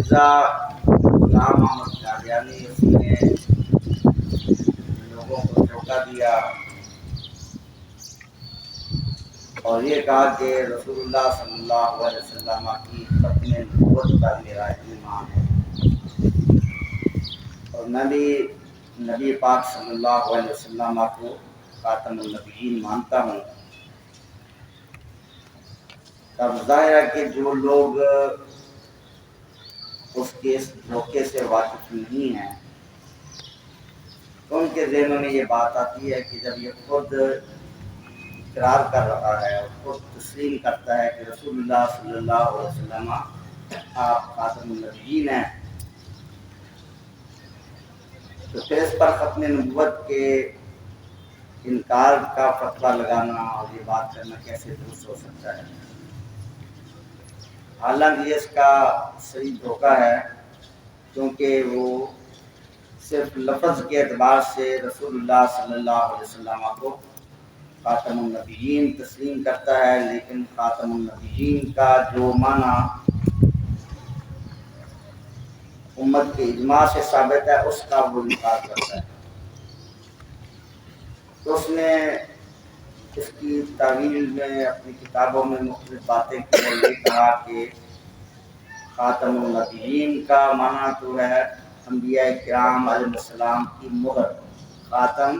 مرزا غلام احمد قادیانی اس نے لوگوں کو دھوکہ دیا اور یہ کہا کہ رسول اللہ صلی اللہ علیہ وسلم کی ختم نبوت پر میرا ایمان ہے اور میں بھی نبی پاک صلی اللہ علیہ وسلم کو خاتم النبیین مانتا ہوں۔ تب ظاہر ہے کہ جو لوگ اس کے اس دھوکے سے واقف نہیں ہیں تو ان کے ذہنوں میں یہ بات آتی ہے کہ جب یہ خود اقرار کر رہا ہے اور خود تسلیم کرتا ہے کہ رسول اللہ صلی اللہ علیہ وسلم آپ خاتم النبیین ہیں، تو پھر اس پر ختم نبوت کے انکار کا فتویٰ لگانا اور یہ بات کرنا کیسے درست ہو سکتا ہے؟ حالانکہ یہ اس کا صحیح دھوکہ ہے، کیونکہ وہ صرف لفظ کے اعتبار سے رسول اللہ صلی اللہ علیہ وسلم کو خاتم النبیین تسلیم کرتا ہے، لیکن خاتم النبیین کا جو معنی امت کے اجماع سے ثابت ہے اس کا وہ انکار کرتا ہے۔ تو اس نے اس کی تعویل میں اپنی کتابوں میں مختلف باتیں کی اور یہ کہا کہ خاتم النبیین کا معنی تو ہے انبیاء کرام علیہ السلام کی مہر، خاتم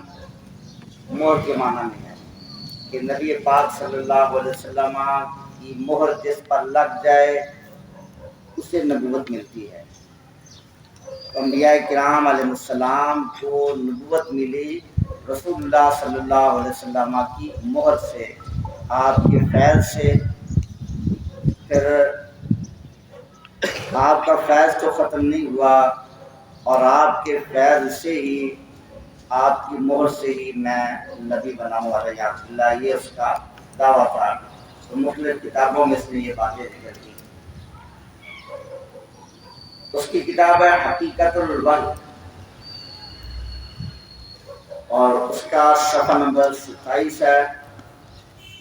مہر کے معنی میں ہے کہ نبی پاک صلی اللہ علیہ وسلم کی مہر جس پر لگ جائے اسے نبوت ملتی ہے۔ انبیاء کرام علیہ السلام کو نبوت ملی رسول اللہ صلی اللہ علیہ وسلم کی مہر سے، آپ کے فیض سے۔ پھر آپ کا فیض تو ختم نہیں ہوا اور آپ کے فیض سے ہی، آپ کی مہر سے ہی میں نبی بنا ہوا رہا اللہ، یہ اس کا دعویٰ تھا۔ تو مختلف کتابوں میں اس نے یہ باتیں ذکر کی۔ اس کی کتاب ہے حقیقت الوحی اور اس کا صفحہ نمبر 27 ہے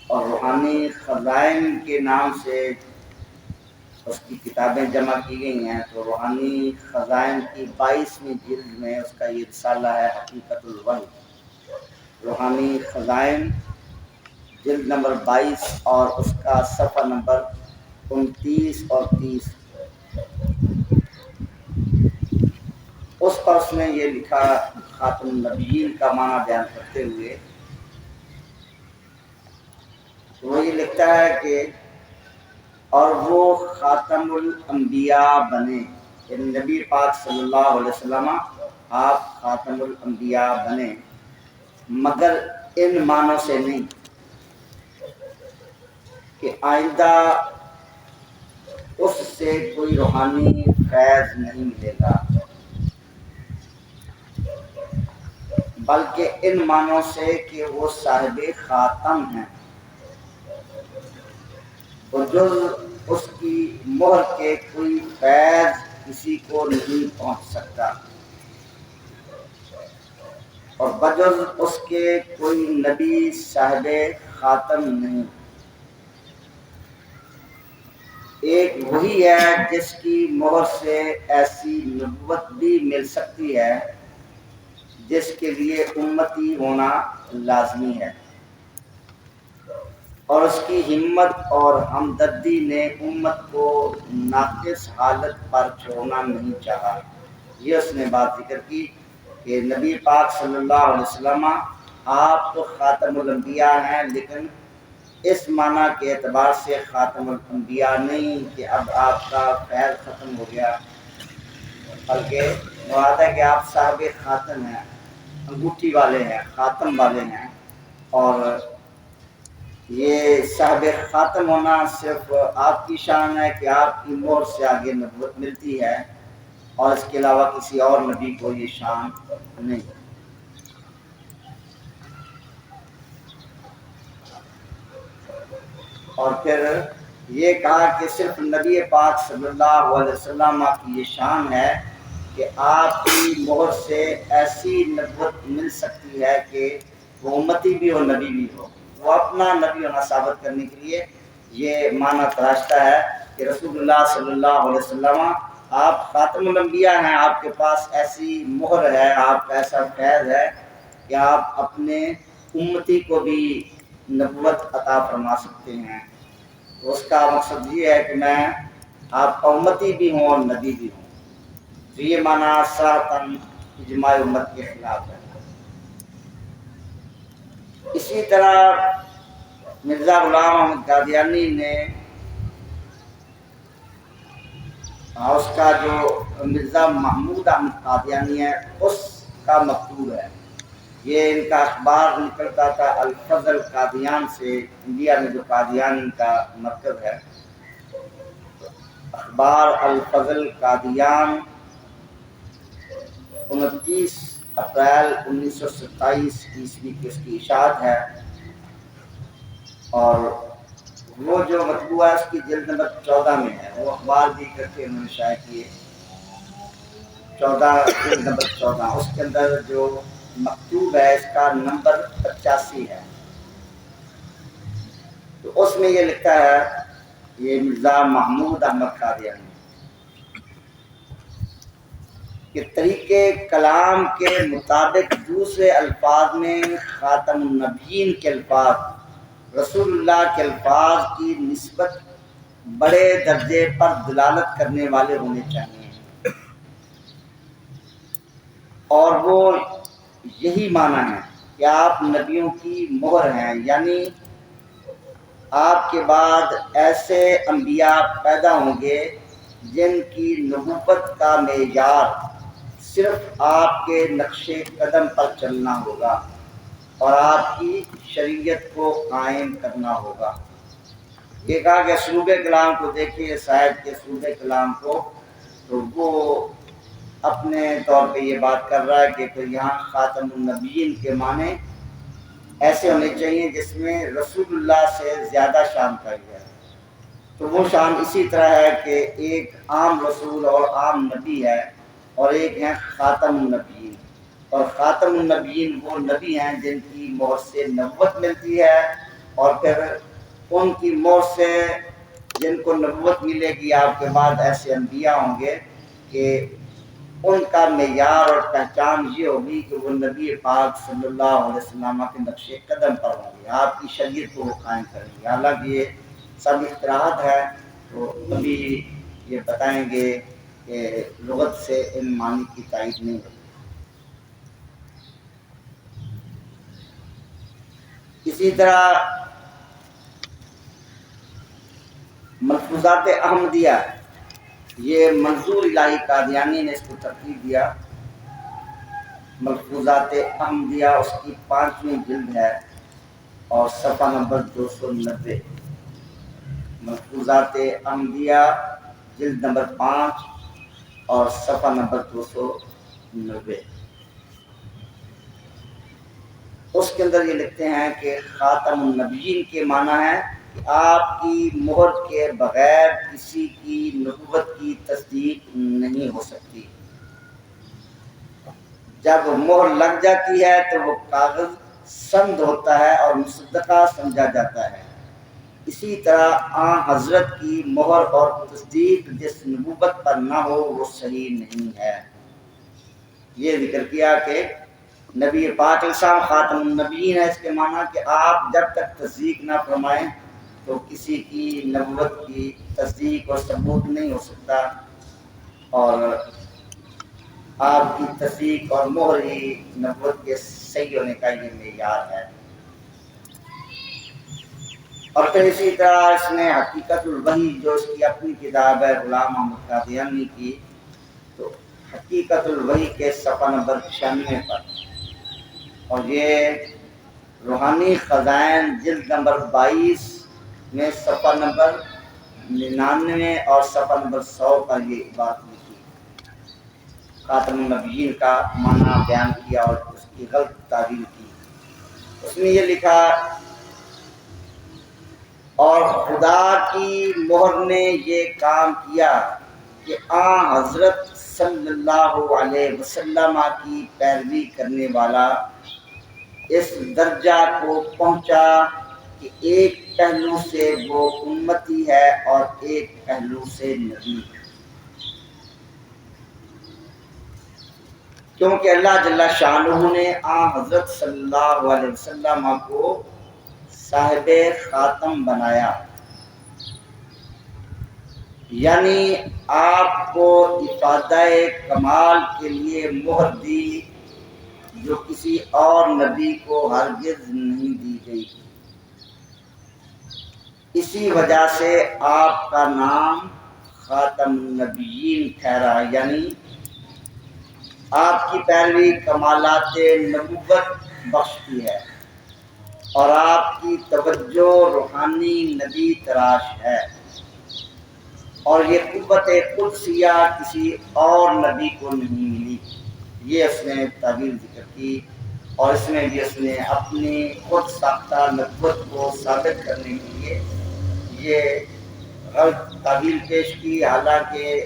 اور روحانی خزائن کے نام سے اس کی کتابیں جمع کی گئی ہیں۔ تو روحانی خزائن کی 22ویں جلد میں اس کا یہ رسالہ ہے حقیقت الوحی، روحانی خزائن جلد نمبر 22 اور اس کا صفحہ نمبر 29 اور 30۔ اس پر اس نے یہ لکھا خاتم النبیین کا معنی بیان کرتے ہوئے، وہ یہ لکھتا ہے کہ اور وہ خاتم الانبیاء بنے، یعنی نبی پاک صلی اللہ علیہ وسلم آپ خاتم الانبیاء بنے، مگر ان معنوں سے نہیں کہ آئندہ اس سے کوئی روحانی فیض نہیں ملے گا، بلکہ ان معنوں سے کہ وہ صاحب خاتم ہیں، اور جز اس کی مہر کے کوئی فیض کسی کو نہیں پہنچ سکتا اور بجز اس کے کوئی نبی صاحب خاتم نہیں۔ ایک وہی ہے جس کی مہر سے ایسی نبوت بھی مل سکتی ہے جس کے لیے امتی ہونا لازمی ہے، اور اس کی ہمت اور ہمدردی نے امت کو ناقص حالت پر چھوڑنا نہیں چاہا۔ یہ اس نے بات ذکر کی کہ نبی پاک صلی اللہ علیہ وسلم آپ تو خاتم الانبیاء ہیں، لیکن اس معنی کے اعتبار سے خاتم الانبیاء نہیں کہ اب آپ کا فیض ختم ہو گیا، بلکہ مراد ہے کہ آپ صاحب خاتم ہیں، انگوٹھی والے ہیں، خاتم والے ہیں، اور یہ صاحب خاتم ہونا صرف آپ کی شان ہے کہ آپ کی مہر سے آگے نبوت ملتی ہے اور اس کے علاوہ کسی اور نبی کو یہ شان نہیں۔ اور پھر یہ کہا کہ صرف نبی پاک صلی اللہ علیہ وسلم کی یہ شان ہے کہ آپ کی مہر سے ایسی نبوت مل سکتی ہے کہ وہ امتی بھی ہو نبی بھی ہو۔ وہ اپنا نبی ہونا ثابت کرنے کے لیے یہ معنی تراشتا ہے کہ رسول اللہ صلی اللہ علیہ وسلم آپ خاتم الانبیاء ہیں، آپ کے پاس ایسی مہر ہے، آپ کا ایسا فیض ہے کہ آپ اپنے امتی کو بھی نبوت عطا فرما سکتے ہیں۔ تو اس کا مقصد یہ ہے کہ میں آپ کا امتی بھی ہوں اور نبی بھی ہوں۔ تو یہ معنی صراحتاً اجماع امت کے خلاف ہے۔ اسی طرح مرزا غلام احمد قادیانی نے اس کا جو مرزا محمود احمد قادیانی ہے اس کا مکتوب ہے، یہ ان کا اخبار نکلتا تھا الفضل قادیان سے، انڈیا میں جو قادیان ان کا مرکز ہے، اخبار الفضل قادیان 29 اپریل 1927 عیسوی کی اس کی اشاعت ہے، اور وہ جو مطبوع ہے اس کی جلد نمبر 14 میں ہے، وہ اخبار بھی کرتے انہوں نے شائع کیے 14 نمبر 14، اس کے اندر جو مکتوب ہے اس کا نمبر 85 ہے۔ تو اس میں یہ لکھا ہے، یہ مرزا محمود احمد قادیانی کہ طریقے کلام کے مطابق دوسرے الفاظ میں خاتم النبیین کے الفاظ رسول اللہ کے الفاظ کی نسبت بڑے درجے پر دلالت کرنے والے ہونے چاہیے، اور وہ یہی معنی ہے کہ آپ نبیوں کی مہر ہیں، یعنی آپ کے بعد ایسے انبیاء پیدا ہوں گے جن کی نبوت کا معیار صرف آپ کے نقش قدم پر چلنا ہوگا اور آپ کی شریعت کو قائم کرنا ہوگا۔ یہ کہا کہ اسلوب کلام کو دیکھیے، صاحب کے اسلوب کلام کو، تو وہ اپنے طور پہ یہ بات کر رہا ہے کہ تو یہاں خاتم النبیین کے معنی ایسے ہونے چاہیے جس میں رسول اللہ سے زیادہ شان پائی جائے۔ تو وہ شان اسی طرح ہے کہ ایک عام رسول اور عام نبی ہے، اور ایک ہیں خاتم النبیین، اور خاتم النبیین وہ نبی ہیں جن کی مہر سے نبوت ملتی ہے، اور پھر ان کی مہر سے جن کو نبوت ملے گی آپ کے بعد ایسے انبیاء ہوں گے کہ ان کا معیار اور پہچان یہ ہوگی کہ وہ نبی پاک صلی اللہ علیہ وسلم کے نقش قدم پر ہوں گے، آپ کی شریعت کو وہ قائم کریں گے۔ حالانکہ یہ سب اختراعات ہے، تو ابھی یہ بتائیں گے کہ لغت سے ان معنی کی تائید نہیں ہوتی۔ اسی طرح ملفوظات احمدیہ، یہ منظور الہی قادیانی نے اس کو ترتیب دیا۔ ملفوظات احمدیہ اس کی 5ویں جلد ہے اور صفحہ نمبر 290۔ ملفوظات احمدیہ جلد نمبر 5 اور صفحہ نمبر 290۔ اس کے اندر یہ لکھتے ہیں کہ خاتم النبیین کے معنی ہے کہ آپ کی مہر کے بغیر کسی کی نبوت کی تصدیق نہیں ہو سکتی۔ جب مہر لگ جاتی ہے تو وہ کاغذ سند ہوتا ہے اور مصدقہ سمجھا جاتا ہے۔ اسی طرح آن حضرت کی مہر اور تصدیق جس نبوت پر نہ ہو وہ صحیح نہیں ہے۔ یہ ذکر کیا کہ نبی پاک علیہ السلام خاتم النبیین ہے، اس کے معنی کہ آپ جب تک تصدیق نہ فرمائیں تو کسی کی نبوت کی تصدیق اور ثبوت نہیں ہو سکتا، اور آپ کی تصدیق اور مہر ہی نبوت کے صحیح ہونے کا یہ معیار ہے۔ اور پھر اسی طرح اس نے حقیقت الوحی جو اس کی اپنی کتاب ہے غلام احمد قادیانی کی، تو حقیقت الوحی کے صفحہ نمبر 96 پر، اور یہ روحانی خزائن جلد نمبر 22 میں صفحہ نمبر 99 اور صفحہ نمبر 100 پر یہ بات لکھی، خاتم النبیین کا معنی بیان کیا اور اس کی غلط تعبیر کی۔ اس میں یہ لکھا، اور خدا کی مہر نے یہ کام کیا کہ آن حضرت صلی اللہ علیہ وسلم کی پیروی کرنے والا اس درجہ کو پہنچا کہ ایک پہلو سے وہ امتی ہے اور ایک پہلو سے نبی۔ کیونکہ اللہ جل شانہ نے حضرت صلی اللہ علیہ وسلم کو صاحب خاتم بنایا، یعنی آپ کو افادہ کمال کے لیے مہر دی جو کسی اور نبی کو ہرگز نہیں دی گئی۔ اسی وجہ سے آپ کا نام خاتم النبیین ٹھہرا، یعنی آپ کی پیروی کمالات نبوت بخشتی ہے اور آپ کی توجہ روحانی نبی تراش ہے، اور یہ قوت قدسیہ کسی اور نبی کو نہیں ملی۔ یہ اس نے تعبیر ذکر کی، اور اس میں بھی اس نے اپنی خود ساختہ نبوت کو ثابت کرنے کے لیے یہ غلط تعبیر پیش کی۔ حالانکہ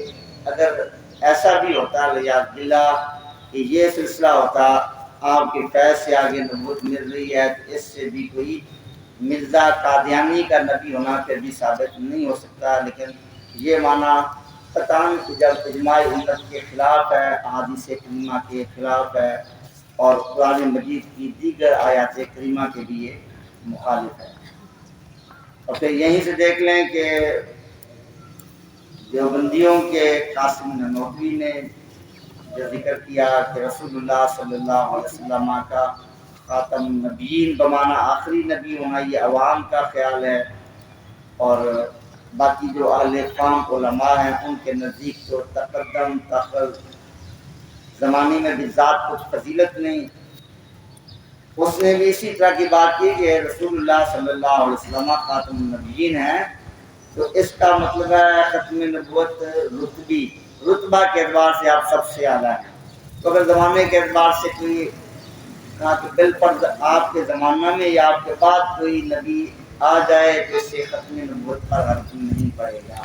اگر ایسا بھی ہوتا لیاذ باللہ کہ یہ سلسلہ ہوتا آپ کے فیض سے آگے نبوت مل رہی ہے، تو اس سے بھی کوئی مرزا قادیانی کا نبی ہونا پھر بھی ثابت نہیں ہو سکتا۔ لیکن یہ معنی قطعاً جب اجماع امت کے خلاف ہے، احادیث کریمہ کے خلاف ہے، اور قرآن مجید کی دیگر آیات کریمہ کے بھی یہ مخالف ہے۔ اور پھر یہیں سے دیکھ لیں کہ دیوبندیوں کے قاسم نانوتوی نے جو ذکر کیا کہ رسول اللہ صلی اللہ علیہ وسلم کا خاتم النبیین بمعنی آخری نبی ہونا یہ عوام کا خیال ہے، اور باقی جو اہل فہم علماء ہیں ان کے نزدیک تو تقدم تاخر زمانے میں بھی ذات کچھ فضیلت نہیں۔ اس نے بھی اسی طرح کی بات کی کہ رسول اللہ صلی اللہ علیہ وسلم خاتم النبیین ہیں، تو اس کا مطلب ہے ختم نبوت رتبی، رتبہ کے اعتبار سے آپ سب سے اعلیٰ ہیں۔ تو اگر زمانے کے اعتبار سے کوئی کہا کہ بالفرض آپ کے زمانہ میں یا آپ کے بعد کوئی نبی آ جائے تو اس سے ختم نبوت پر حرف نہیں پڑے گا۔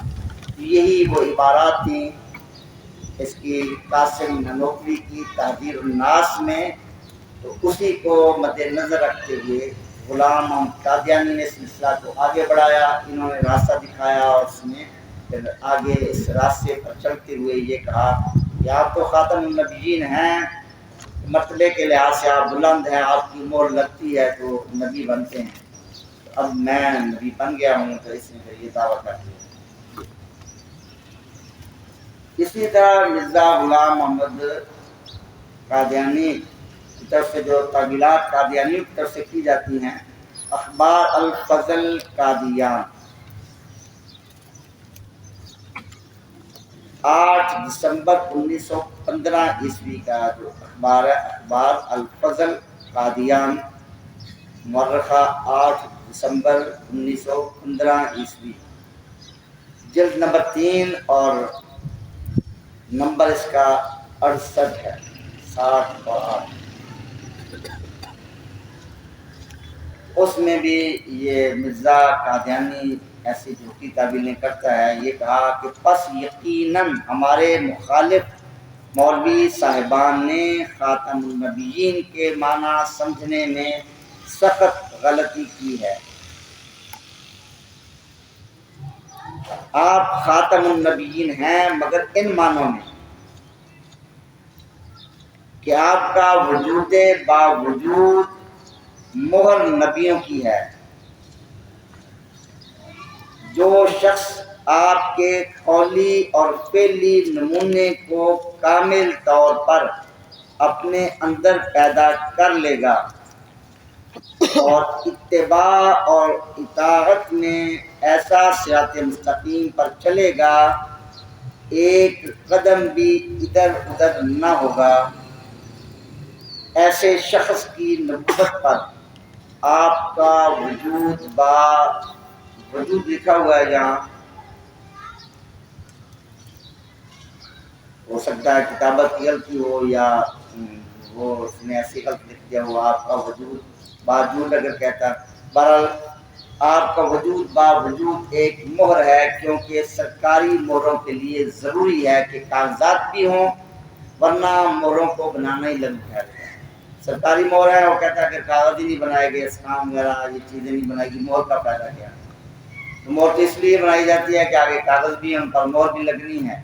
یہی وہ عبارات تھیں اس کی قاسم نانوتوی کی تحذیر الناس میں، تو اسی کو مد نظر رکھتے ہوئے غلام محمد قادیانی نے اس سلسلہ کو آگے بڑھایا، انہوں نے راستہ دکھایا، اور اس نے پھر آگے اس راستے پر چلتے ہوئے یہ کہا کہ آپ تو خاتم النبیین ہیں، مرتبے کے لحاظ سے آپ بلند ہیں، آپ کی مہر لگتی ہے تو نبی بنتے ہیں، اب میں نبی بن گیا ہوں، تو اس نے پھر یہ دعویٰ کر دیا۔ اسی طرح مرزا غلام محمد قادیانی کی طرف سے جو تعویلات قادیانیوں کی طرف سے کی جاتی ہیں، اخبار الفضل قادیان 8 دسمبر 1915 عیسوی کا جو اخبار ہے، اخبار الفضل قادیان، مورخہ 8 دسمبر 1915 عیسوی، جلد نمبر 3 اور نمبر اس کا 68 ہے، 60 اور 8۔ اس میں بھی یہ مرزا قادیانی ایسی جھوٹی تعبیریں کرتا ہے۔ یہ کہا کہ پس یقیناً ہمارے مخالف مولوی صاحبان نے خاتم النبیین کے معنی سمجھنے میں سخت غلطی کی ہے۔ آپ خاتم النبیین ہیں مگر ان معنوں میں کہ آپ کا وجود باوجود مہر نبیوں کی ہے۔ جو شخص آپ کے قولی اور فعلی نمونے کو کامل طور پر اپنے اندر پیدا کر لے گا اور اتباع اور اطاعت میں ایسا صراط مستقیم پر چلے گا ایک قدم بھی ادھر ادھر نہ ہوگا، ایسے شخص کی نبوت پر آپ کا وجود لکھا ہوا ہے، جہاں ہو سکتا ہے کتابت کی غلطی ہو یا وہ اس نے ایسی غلط لکھ دیا ہو، آپ کا وجود باوجود اگر کہتا، بہرحال آپ کا وجود باوجود ایک مہر ہے، کیونکہ سرکاری مہروں کے لیے ضروری ہے کہ کاغذات بھی ہوں، ورنہ مہروں کو بنانا ہی لگ جاتا ہے۔ سرکاری مہر ہے، وہ کہتا ہے کہ کاغذ ہی نہیں بنائے گئے، اسکام وغیرہ یہ چیزیں نہیں بنائی گی، مہر کا فائدہ کیا؟ تو مہر تو اس لیے بنائی جاتی ہے کہ آگے کاغذ بھی ہیں، ان پر مہر بھی لگنی ہے،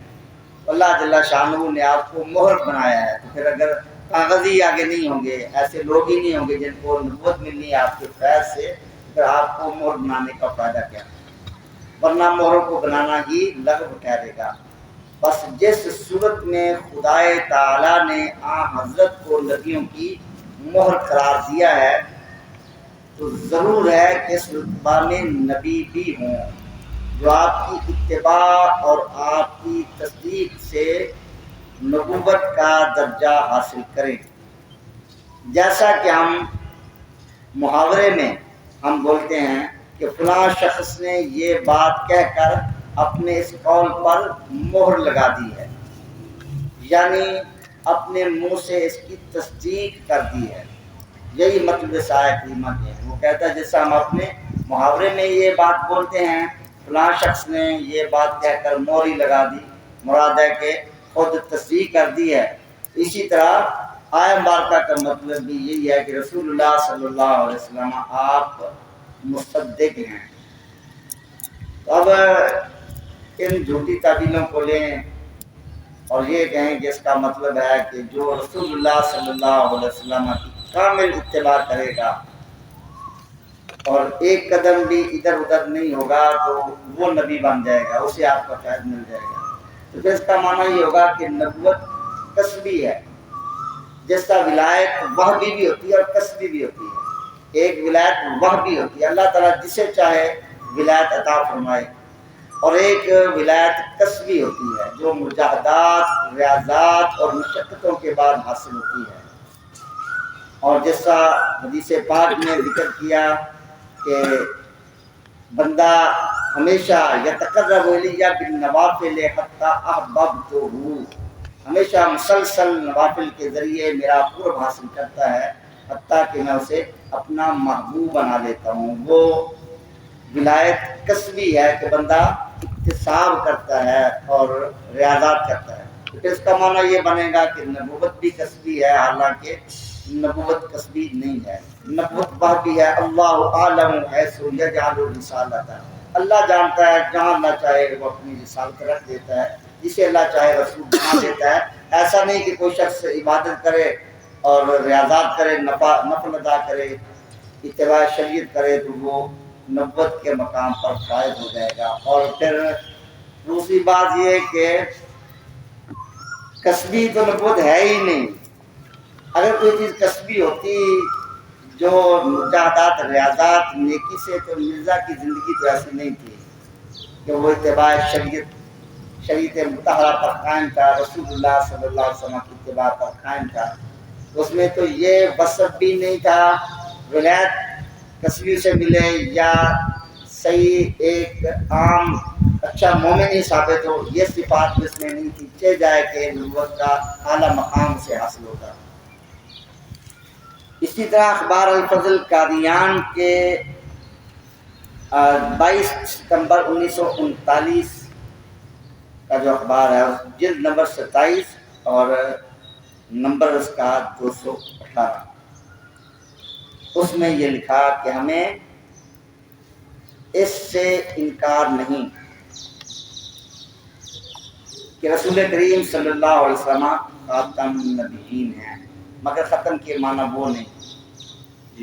اللہ جل شانہ نے آپ کو مہر بنایا ہے، تو پھر اگر کاغذی آگے نہیں ہوں گے، ایسے لوگ ہی نہیں ہوں گے جن کو نبوت ملنی ہے آپ کے فیض سے، پھر آپ کو مہر بنانے کا فائدہ کیا؟ ورنہ مہروں کو بنانا ہی لغو ٹھہرے گا۔ بس جس صورت میں خدائے تعالیٰ نے حضرت کو نبیوں کی مہر قرار دیا ہے تو ضرور ہے کہ اس رتبہ میں نبی بھی ہوں جو آپ کی اتباع اور آپ کی تصدیق سے نبوت کا درجہ حاصل کریں۔ جیسا کہ ہم محاورے میں ہم بولتے ہیں کہ فلاں شخص نے یہ بات کہہ کر اپنے اس قول پر مہر لگا دی ہے، یعنی اپنے منہ سے اس کی تصدیق کر دی ہے۔ یہی مطلب اس آیت کریمہ کے ہے۔ وہ کہتا ہے جیسا ہم اپنے محاورے میں یہ بات بولتے ہیں فلاں شخص نے یہ بات کہہ کر مہر ہی لگا دی، مراد ہے کہ خود تصدیق کر دی ہے، اسی طرح آیت مبارکہ کا مطلب بھی یہی ہے کہ رسول اللہ صلی اللہ علیہ وسلم آپ مصدق ہیں۔ تو اب ان جھوٹی تعبیروں کو لیں اور یہ کہیں کہ اس کا مطلب ہے کہ جو رسول اللہ صلی اللہ علیہ وسلم کی کامل اتباع کرے گا اور ایک قدم بھی ادھر ادھر نہیں ہوگا تو وہ نبی بن جائے گا، اسے آپ کا فیض مل جائے گا۔ تو پھر اس کا معنی یہ ہوگا کہ نبوت کسبی ہے، جس کا ولایت وحبی بھی ہوتی ہے اور کسبی بھی ہوتی ہے۔ ایک ولایت وحبی ہوتی ہے، اللہ تعالیٰ جسے چاہے ولایت عطا فرمائے، اور ایک ولایت کسبی ہوتی ہے جو مجاہدات، ریاضات اور مشقتوں کے بعد حاصل ہوتی ہے۔ اور جیسا حدیث پاک میں ذکر کیا کہ بندہ ہمیشہ یتقرب الیہ بالنوافل حتی احببتہ، ہمیشہ مسلسل نوافل کے ذریعے میرا قرب حاصل کرتا ہے حتیٰ کہ میں اسے اپنا محبوب بنا لیتا ہوں۔ وہ ولایت کسبی ہے کہ بندہ اکتساب کرتا ہے اور ریاضات کرتا ہے۔ تو اس کا معنی یہ بنے گا کہ نبوت بھی کسبی ہے، حالانکہ نبوت کسبی نہیں ہے، نبوت وحبی ہے۔ اللہ عالم حیث یجعل رسالتہ، اللہ جانتا ہے جہاں اللہ چاہے وہ اپنی رسالت رکھ دیتا ہے، جسے اللہ چاہے رسول بنا دیتا ہے۔ ایسا نہیں کہ کوئی شخص عبادت کرے اور ریاضات کرے، نفل ادا کرے، اتباع شریعت کرے تو وہ نبوت کے مقام پر فائز ہو جائے گا۔ اور پھر دوسری بات یہ کہ کسبی تو نبوت ہے ہی نہیں۔ اگر کوئی چیز کسبی ہوتی جو مجاہدات، ریاضات، نیکی سے، تو مرزا کی زندگی تو ایسی نہیں تھی کہ وہ اتباع شریعت مطہرہ پر قائم تھا، رسول اللہ صلی اللہ علیہ وسلم کی اتباع پر قائم تھا۔ اس میں تو یہ وصف بھی نہیں تھا ولایت کسبی سے ملے یا صحیح ایک عام اچھا مومن ہی ثابت ہو، یہ صفات بھی اس میں نہیں تھی، چہ جائے کہ نبوت کا اعلیٰ مقام سے حاصل ہوتا۔ اسی طرح اخبار الفضل قادیان کے 22 ستمبر 1939 کا جو اخبار ہے جلد نمبر 27 اور نمبر اس کا 218، اس میں یہ لکھا کہ ہمیں اس سے انکار نہیں کہ رسول کریم صلی اللہ علیہ وسلم خاتم النبیین ہیں، مگر ختم کے معنی وہ نہیں،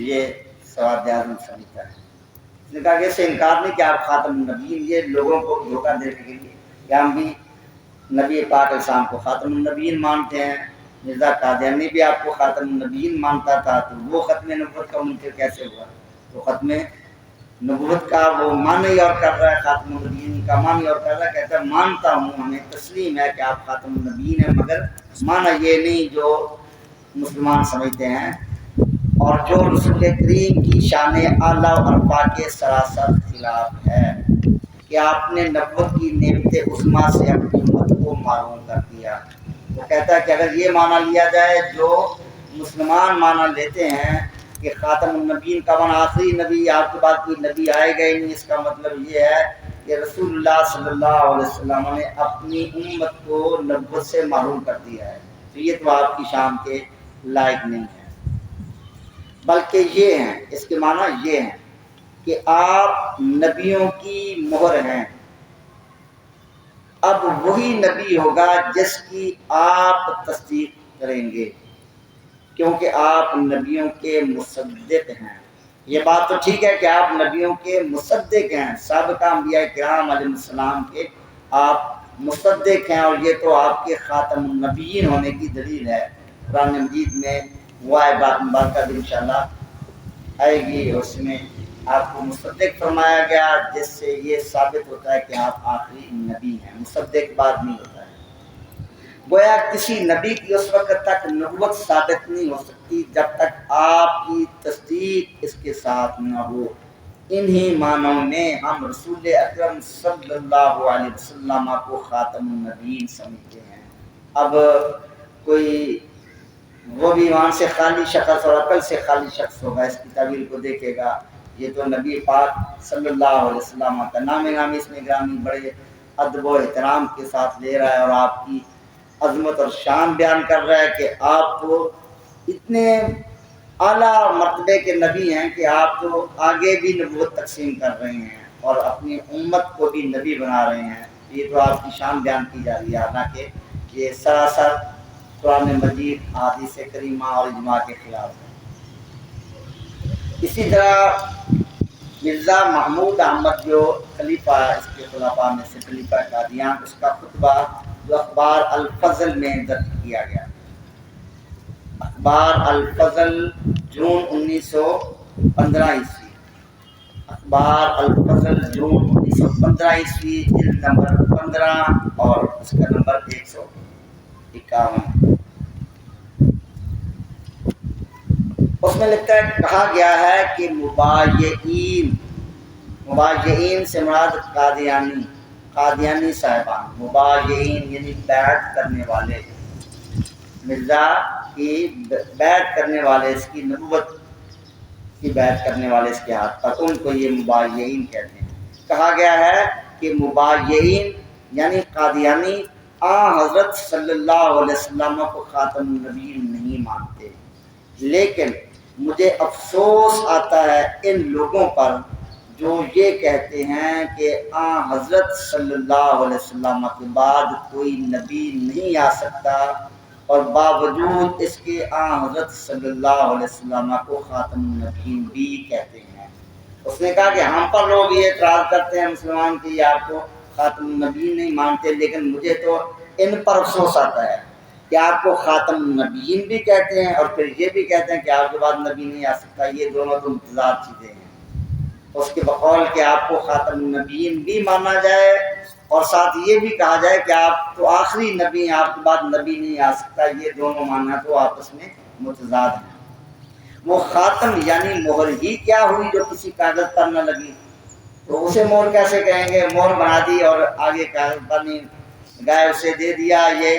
یہ سواد اعظم سمجھتا ہے۔ اس نے کہا کہ اس سے انکار نہیں کہ آپ خاتم النبیین، یہ لوگوں کو دھوکہ دینے کے لیے کہ ہم بھی نبی پاک علیہ السلام کو خاتم النبیین مانتے ہیں۔ مرزا قادیانی بھی آپ کو خاتم النبیین مانتا تھا، تو وہ ختم نبوت کا منکر کیسے ہوا؟ تو ختم نبوت کا وہ معنی اور کر رہا ہے، خاتم النبیین کا معنی اور کر رہا ہے، کہتا ہے مانتا ہوں، ہمیں تسلیم ہے کہ آپ خاتم النبیین ہیں، مگر معنی یہ نہیں جو مسلمان سمجھتے ہیں، اور جو رسول کریم کی شان اعلیٰ و ارفع کے سراسر خلاف ہے کہ آپ نے نبوت کی نعمت عظمیٰ سے اپنی امت کو معروم کر دیا۔ وہ کہتا ہے کہ اگر یہ معنی لیا جائے جو مسلمان معنی لیتے ہیں کہ خاتم النبیین کا معنی آخری نبی، آپ کے بعد کوئی نبی آئے گا ہی نہیں، اس کا مطلب یہ ہے کہ رسول اللہ صلی اللہ علیہ وسلم نے اپنی امت کو نبوت سے محروم کر دیا ہے، تو یہ تو آپ کی شان کے لائق نہیں ہے۔ بلکہ یہ ہیں، اس کے معنی یہ ہیں کہ آپ نبیوں کی مہر ہیں، اب وہی نبی ہوگا جس کی آپ تصدیق کریں گے، کیونکہ آپ نبیوں کے مصدق ہیں۔ یہ بات تو ٹھیک ہے کہ آپ نبیوں کے مصدق ہیں، سابقہ انبیاء کرام علیہ السلام کے آپ مصدق ہیں، اور یہ تو آپ کے خاتم النبیین ہونے کی دلیل ہے۔ قرآن مجید میں وہ بات مبارکہ بھی انشاءاللہ آئے گی، اس میں آپ کو مصدق فرمایا گیا، جس سے یہ ثابت ہوتا ہے کہ آپ آخری نبی ہیں۔ مصدق بعد نہیں ہوتا ہے۔ گویا کسی نبی کی اس وقت تک نبوت ثابت نہیں ہو سکتی جب تک آپ کی تصدیق اس کے ساتھ نہ ہو۔ انہی معنوں میں ہم رسول اکرم صلی اللہ علیہ وسلم کو خاتم النبیین سمجھتے ہیں۔ اب کوئی وہ بھی وہاں سے خالی شخص اور عقل سے خالی شخص ہوگا، اس کی تعبیر کو دیکھے گا، یہ تو نبی پاک صلی اللہ علیہ وسلم کا نام نامی اس میں گرامی بڑے ادب و احترام کے ساتھ لے رہا ہے، اور آپ کی عظمت اور شان بیان کر رہا ہے کہ آپ تو اتنے اعلیٰ مرتبے کے نبی ہیں کہ آپ تو آگے بھی نبوت تقسیم کر رہے ہیں اور اپنی امت کو بھی نبی بنا رہے ہیں۔ یہ تو آپ کی شان بیان کی جا رہی ہے، حالانکہ یہ سراسر قرآن مجید، احادیث کریمہ اور اجماع کے خلاف ہے۔ اسی طرح مرزا محمود احمد جو خلیفہ ہے، اس کے خلفاء میں سے خلیفہ قادیان، اس کا خطبہ جو اخبار الفضل میں درج کیا گیا، اخبار الفضل جون 1915 عیسوی، اخبار الفضل جون 1915 عیسوی، جلد نمبر 15 اور اس کا نمبر 151۔ اس میں لکھتا ہے، کہا گیا ہے کہ مبایعین سے مراد قادیانی صاحبان، مبایعین یعنی بیعت کرنے والے، مرزا کی بیعت کرنے والے، اس کی نبوت کی بیعت کرنے والے اس کے ہاتھ پر، ان کو یہ مبایعین کہتے ہیں۔ کہا گیا ہے کہ مبایعین یعنی قادیانی حضرت صلی اللہ علیہ وسلم کو خاتم النبیین نہیں مانتے، لیکن مجھے افسوس آتا ہے ان لوگوں پر جو یہ کہتے ہیں کہ حضرت صلی اللہ علیہ وسلم کے بعد کوئی نبی نہیں آ سکتا، اور باوجود اس کے حضرت صلی اللہ علیہ وسلم کو خاتم النبیین بھی کہتے ہیں۔ اس نے کہا کہ ہم پر لوگ یہ اعتراض کرتے ہیں مسلمان کہ آپ کو خاتم النبیین نہیں مانتے، لیکن مجھے تو ان پر افسوس آتا ہے کہ آپ کو خاتم النبیین بھی کہتے ہیں اور پھر یہ بھی کہتے ہیں کہ آپ کے بعد نبی نہیں آ سکتا۔ یہ دونوں تو متضاد چیزیں ہیں۔ اس کے بقول کہ آپ کو خاتم النبیین بھی مانا جائے اور ساتھ یہ بھی کہا جائے کہ آپ تو آخری نبی ہیں، آپ کے بعد نبی نہیں آ سکتا، یہ دونوں مانا تو آپس میں متضاد ہیں۔ وہ خاتم یعنی مہر ہی کیا ہوئی جو کسی کاغذ پر نہ لگی، تو اسے مہر کیسے کہیں گے؟ مہر بنا دی اور آگے کاغذ پر نہیں گائے، اسے دے دیا، یہ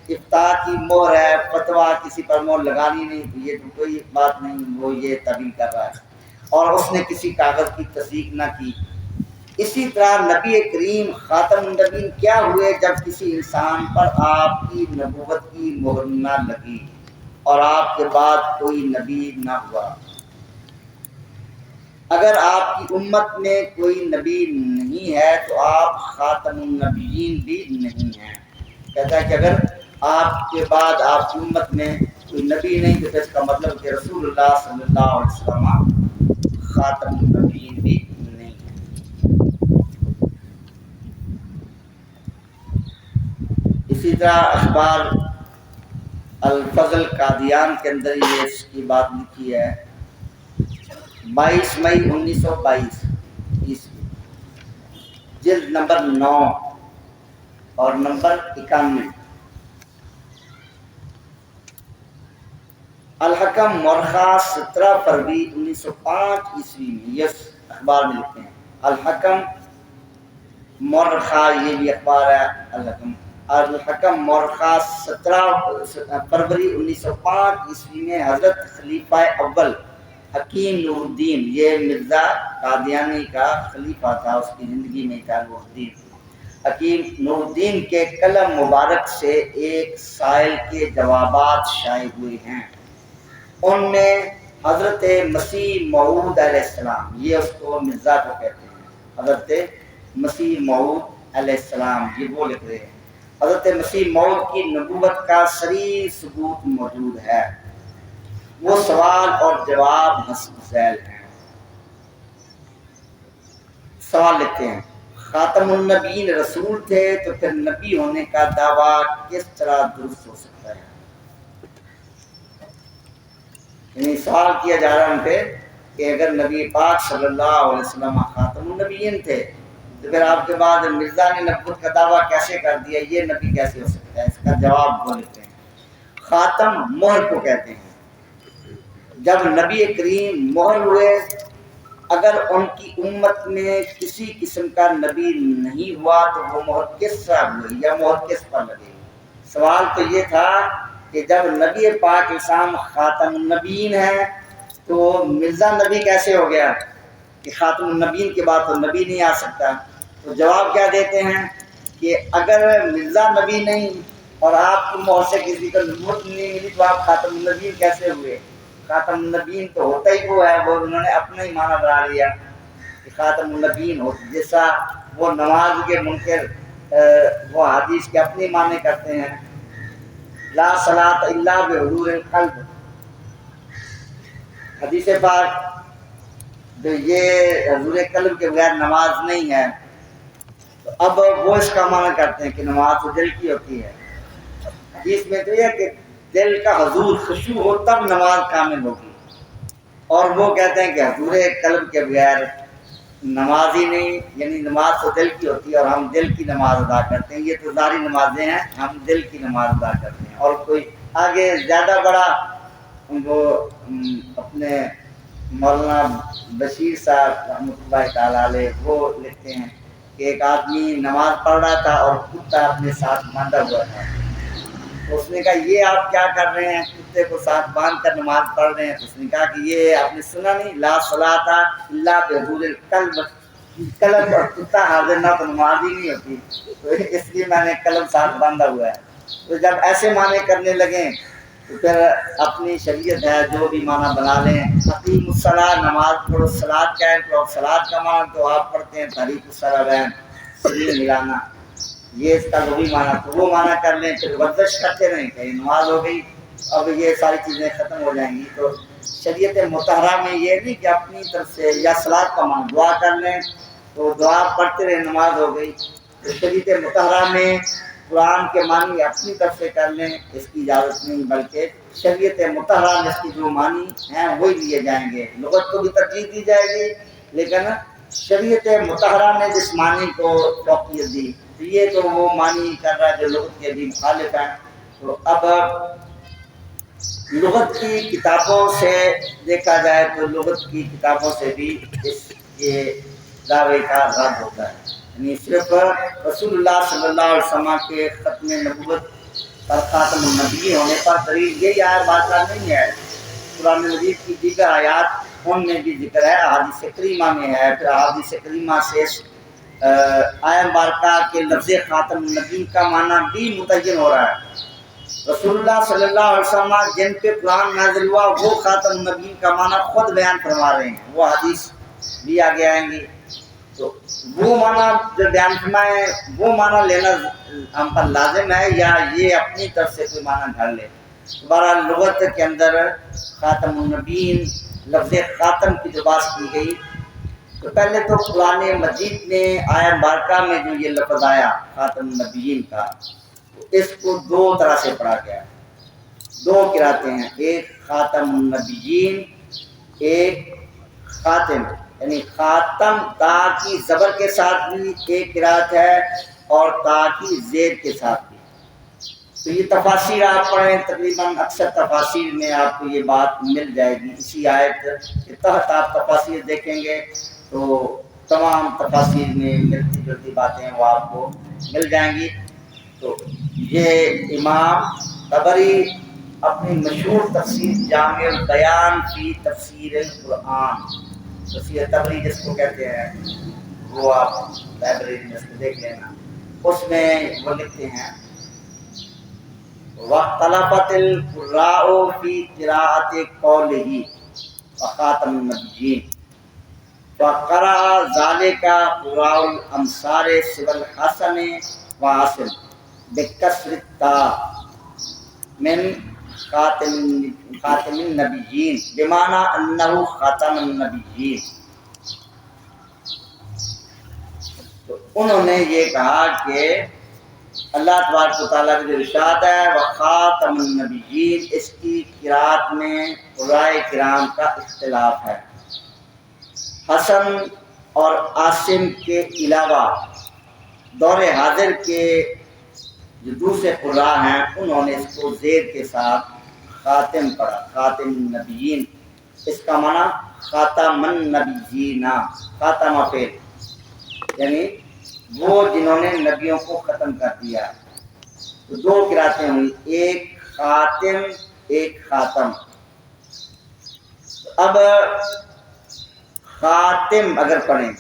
افتاء کی مہر ہے، فتویٰ کسی پر مہر لگانی نہیں، تو یہ تو کوئی بات نہیں، وہ یہ تعبیر کر رہا ہے اور اس نے کسی کاغذ کی تصدیق نہ کی۔ اسی طرح نبی کریم خاتم النبیین کیا ہوئے جب کسی انسان پر آپ کی نبوت کی مہر نہ لگی اور آپ کے بعد کوئی نبی نہ ہوا۔ اگر آپ کی امت میں کوئی نبی نہیں ہے تو آپ خاتم النبیین بھی نہیں ہیں۔ کہتا ہے کہ اگر آپ کے بعد آپ کی امت میں کوئی نبی نہیں تو اس کا مطلب کہ رسول اللہ صلی اللہ علیہ وسلم خاتم النبیین بھی نہیں ہے۔ اسی طرح اخبار الفضل قادیان کے اندر یہ اس کی بات لکھی ہے، 22 مئی 1922 عیسوی، جلد نمبر 9 اور نمبر 91۔ الحکم مورخہ 17 فروری 1905 عیسوی میں، یہ اخبار میں لکھتے ہیں۔ الحکم مورخہ، یہ بھی اخبار ہے الحکم مورخہ 17 فروری 1905 عیسوی میں حضرت خلیفہ اول حکیم نور الدین، یہ مرزا قادیانی کا خلیفہ تھا، اس کی زندگی میں تھا نور الدین، حکیم نور الدین کے قلم مبارک سے ایک سائل کے جوابات شائع ہوئے ہیں۔ ان میں حضرت مسیح موعود علیہ السلام، یہ اس کو مرزا کو کہتے ہیں، حضرت مسیح موعود علیہ السلام یہ وہ لکھ رہے ہیں حضرت مسیح موعود کی نبوت کا صریح ثبوت موجود ہے، وہ سوال اور جواب حسب ذیل ہیں۔ سوال لکھتے ہیں خاتم النبیین رسول تھے تو پھر نبی ہونے کا دعویٰ کس طرح درست ہو سکتا ہے؟ یعنی سوال کیا جا رہا ہے ان پہ کہ اگر نبی پاک صلی اللہ علیہ وسلم خاتم النبیین تھے تو پھر آپ کے بعد مرزا نے نبوت کا دعویٰ کیسے کر دیا، یہ نبی کیسے ہو سکتا ہے؟ اس کا جواب وہ لکھتے ہیں خاتم مہر کو کہتے ہیں۔ جب نبی کریم مہر ہوئے اگر ان کی امت میں کسی قسم کا نبی نہیں ہوا تو وہ مہر کس طرح ہوئی یا مہر کس پر لگے؟ سوال تو یہ تھا کہ جب نبی پاک اسلام خاتم النبیین ہے تو مرزا نبی کیسے ہو گیا کہ خاتم النبیین کے بعد تو نبی نہیں آ سکتا؟ تو جواب کیا دیتے ہیں کہ اگر مرزا نبی نہیں اور آپ کو مہر سے کسی کو نبوت نہیں ملی تو آپ خاتم النبیین کیسے ہوئے؟ خاتم النبیین تو ہوتا ہی وہ ہے، وہ انہوں نے اپنا ہی معنی بنا لیا کہ خاتم النبیین ہو، جیسا وہ نماز کے منکر وہ حدیث کے اپنے معنی کرتے ہیں لا صلاۃ الا بحضور القلب، حدیث پاک یہ حضور قلب کے بغیر نماز نہیں ہے، تو اب وہ اس کا معنی کرتے ہیں کہ نماز تو دل کی ہوتی ہے۔ حدیث میں تو یہ کہ دل کا حضور خشوع ہو تب نماز کامل ہوگی، اور وہ کہتے ہیں کہ حضور قلب کے بغیر نماز ہی نہیں، یعنی نماز تو دل کی ہوتی ہے اور ہم دل کی نماز ادا کرتے ہیں، یہ تو ظاہری نمازیں ہیں، ہم دل کی نماز ادا کرتے ہیں۔ اور کوئی آگے زیادہ بڑا وہ اپنے مولانا بشیر صاحب رحمۃ اللہ تعالیٰ علیہ وہ لکھتے ہیں کہ ایک آدمی نماز پڑھ رہا تھا اور کتا اپنے ساتھ باندھا ہوا تھا، اس نے کہا یہ آپ کیا کر رہے ہیں، کتے کو ساتھ باندھ کر نماز پڑھ رہے ہیں؟ تو اس نے کہا کہ یہ آپ نے سنا نہیں لا صلاۃ الا بحضور القلب، قلب اور کتا حاضر نہ تو نماز ہی نہیں ہوتی، تو اس لیے میں نے قلب ساتھ باندھا ہوا ہے۔ تو جب ایسے معنی کرنے لگیں تو پھر اپنی شریعت ہے جو بھی معنی بنا لیں، اقیم الصلاۃ نماز پڑھو، صلاۃ قائم کرو، صلاۃ کا معنی تو آپ پڑھتے ہیں تحریک الصلاۃین سرین ملانا، یہ اس کا وہی معنی، تو وہ معنی کر لیں، پھر ورزش کرتے رہیں کہ نماز ہو گئی اب یہ ساری چیزیں ختم ہو جائیں گی۔ تو شریعت مطہرہ میں یہ نہیں کہ اپنی طرف سے یا صلاۃ کا معنی دعا کر لیں تو دعا پڑھتے رہے نماز ہو گئی، تو شریعت مطہرہ میں قرآن کے معنی اپنی طرف سے کر لیں اس کی اجازت نہیں، بلکہ شریعت مطہرہ میں اس کی جو معنی ہیں وہی لیے جائیں گے۔ لغت کو بھی ترجیح دی جائے گی لیکن شریعت مطہرہ نے جس معنی کو فوقیت دی، تو یہ تو وہ معنی کر رہا ہے جو لغت کے بھی مخالف ہیں۔ تو اب لغت کی کتابوں سے دیکھا جائے تو لغت کی کتابوں سے بھی اس کے دعوے کا رد ہوتا ہے، یعنی صرف رسول اللہ صلی اللہ علیہ وسلم کے ختم نبوت پر خاتم النبی ہونے پر دلیل یہی آیت بات نہیں ہے، قرآن مجید کی دیگر آیات ان میں بھی ذکر ہے، احادیث کریمہ میں ہے، پھر احادیث کریمہ سے آیت مبارکہ کے لفظ خاتم النبی کا معنی بھی متعین ہو رہا ہے۔ رسول اللہ صلی اللہ علیہ وسلم جن پہ قرآن نازل ہوا وہ خاتم النبی کا معنی خود بیان فرما رہے ہیں، وہ حدیث بھی آگے آئیں گی، تو وہ معنی جو بیان فرمائے وہ معنی لینا ہم پر لازم ہے یا یہ اپنی طرف سے کوئی معنی ڈھال لے؟ بہرحال لغت کے اندر خاتم النبیین لفظ خاتم کی جو بات کی گئی، تو پہلے تو قرآن مجید میں آیت مبارکہ میں جو یہ لفظ آیا خاتم النبیین کا، اس کو دو طرح سے پڑھا گیا، دو قراتیں ہیں، ایک خاتم النبیین ایک خاتم، یعنی خاتم تا کی زبر کے ساتھ بھی ایک قرات ہے اور تا کی زیر کے ساتھ بھی۔ تو یہ تفاسیر آپ پڑھیں، تقریباً اکثر تفاسیر میں آپ کو یہ بات مل جائے گی، اسی آیت کے تحت آپ تفاسیر دیکھیں گے تو تمام تفاسیر میں ملتی جلتی باتیں وہ آپ کو مل جائیں گی۔ تو یہ امام طبری اپنی مشہور تفسیر جامع البیان فی تفسیر القرآن، تفسیر طبری جس کو کہتے ہیں، وہ آپ لائبریری میں اس کو دیکھ لینا، اس میں وہ لکھتے ہیں وَاخْتَلَفَتِ الْقُرَّاءُ فِي قِرَاءَةِ قَوْلِهِ وَخَاتَمِ النَّبِيِّينَ، فقرأ ذلك قراء الأمصار سوى الحسن وعاصم بكسر التاء من خاتم النبیین بمعنى انه خاتم النبیین. تو انہوں نے یہ کہا کہ اللہ تبارک و تعالیٰ کا جو ارشاد ہے وہ خاتم النبیین، اس کی قرات میں قراء کرام کا اختلاف ہے. حسن اور عاصم کے علاوہ دور حاضر کے جو دوسرے قراء ہیں انہوں نے اس کو زیر کے ساتھ خاتم پڑھا، خاتم النبیین. اس کا معنی خاتم النبیین، خاتمہ فعل یعنی وہ جنہوں نے نبیوں کو ختم کر دیا. تو دو قراتیں ہوئی، ایک خاتم ایک خاتم. اب خاتم اگر پڑھیں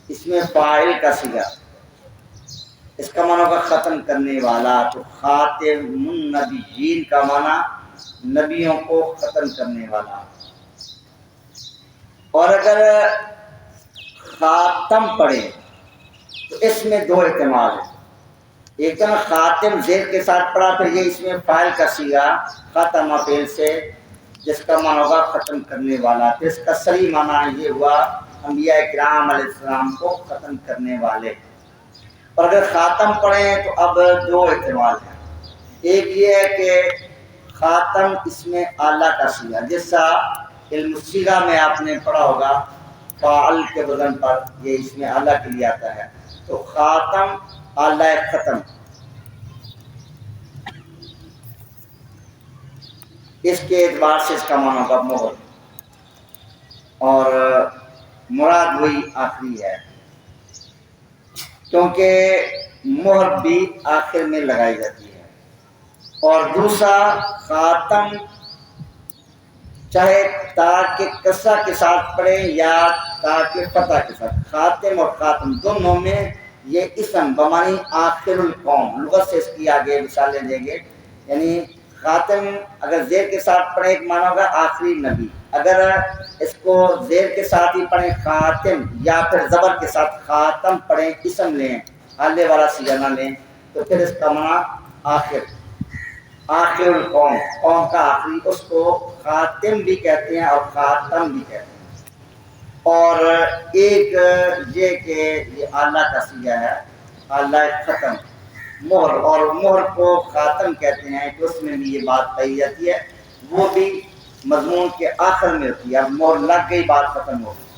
اس میں فاعل کا صیغہ، اس کا معنی ہوگا ختم کرنے والا. تو خاتم النبیین کا معنی نبیوں کو ختم کرنے والا. اور اگر خاتم پڑھیں تو اس میں دو احتمال ہیں. ایک تو خاتم زیر کے ساتھ پڑھا، پھر یہ اس میں فاعل کا صیغہ خاتمہ فعل سے جس کا معنی ہوگا ختم کرنے والا. تو اس کا صحیح معنی یہ ہوا انبیاء کرام علیہ السلام کو ختم کرنے والے. اور اگر خاتم پڑھیں تو اب دو احتمال ہیں. ایک یہ ہے کہ خاتم اس میں اعلیٰ کا صیغہ، جیسا علم الصیغہ میں آپ نے پڑھا ہوگا فاعل کے وزن پر یہ اس میں اعلیٰ کے لیے آتا ہے. تو خاتم اعلیٰ ختم، اس کے اعتبار سے اس کا معنی ہوگا مہر، اور مراد وہی آخری ہے کیونکہ مہر بھی آخر میں لگائی جاتی ہے. اور دوسرا خاتم چاہے تا کے کسرہ کے ساتھ پڑھیں یا تا کے فتح کے ساتھ، خاتم اور خاتم دونوں میں یہ اسم بمانی آخر القوم، لغت سے اس کی آگے مثالیں دیں گے. یعنی خاتم اگر زیر کے ساتھ پڑھیں ایک معنی ہوگا آخری نبی، اگر اس کو زیر کے ساتھ ہی پڑھیں خاتم یا پھر زبر کے ساتھ خاتم پڑھیں، اسم لیں حالے والا صیغہ نہ لیں، تو پھر اس کا معنی آخر القوم، قوم کا آخری. اس کو خاتم بھی کہتے ہیں اور خاتم بھی کہتے ہیں. اور ایک یہ کہ یہ اعلیٰ کا صیغہ ہے، اعلیٰ ختم مہر، اور مہر کو خاتم کہتے ہیں کہ اس میں بھی یہ بات پائی جاتی ہے، وہ بھی مضمون کے آخر میں ہوتی ہے. اب مہر لگ گئی بات ختم ہو گئی.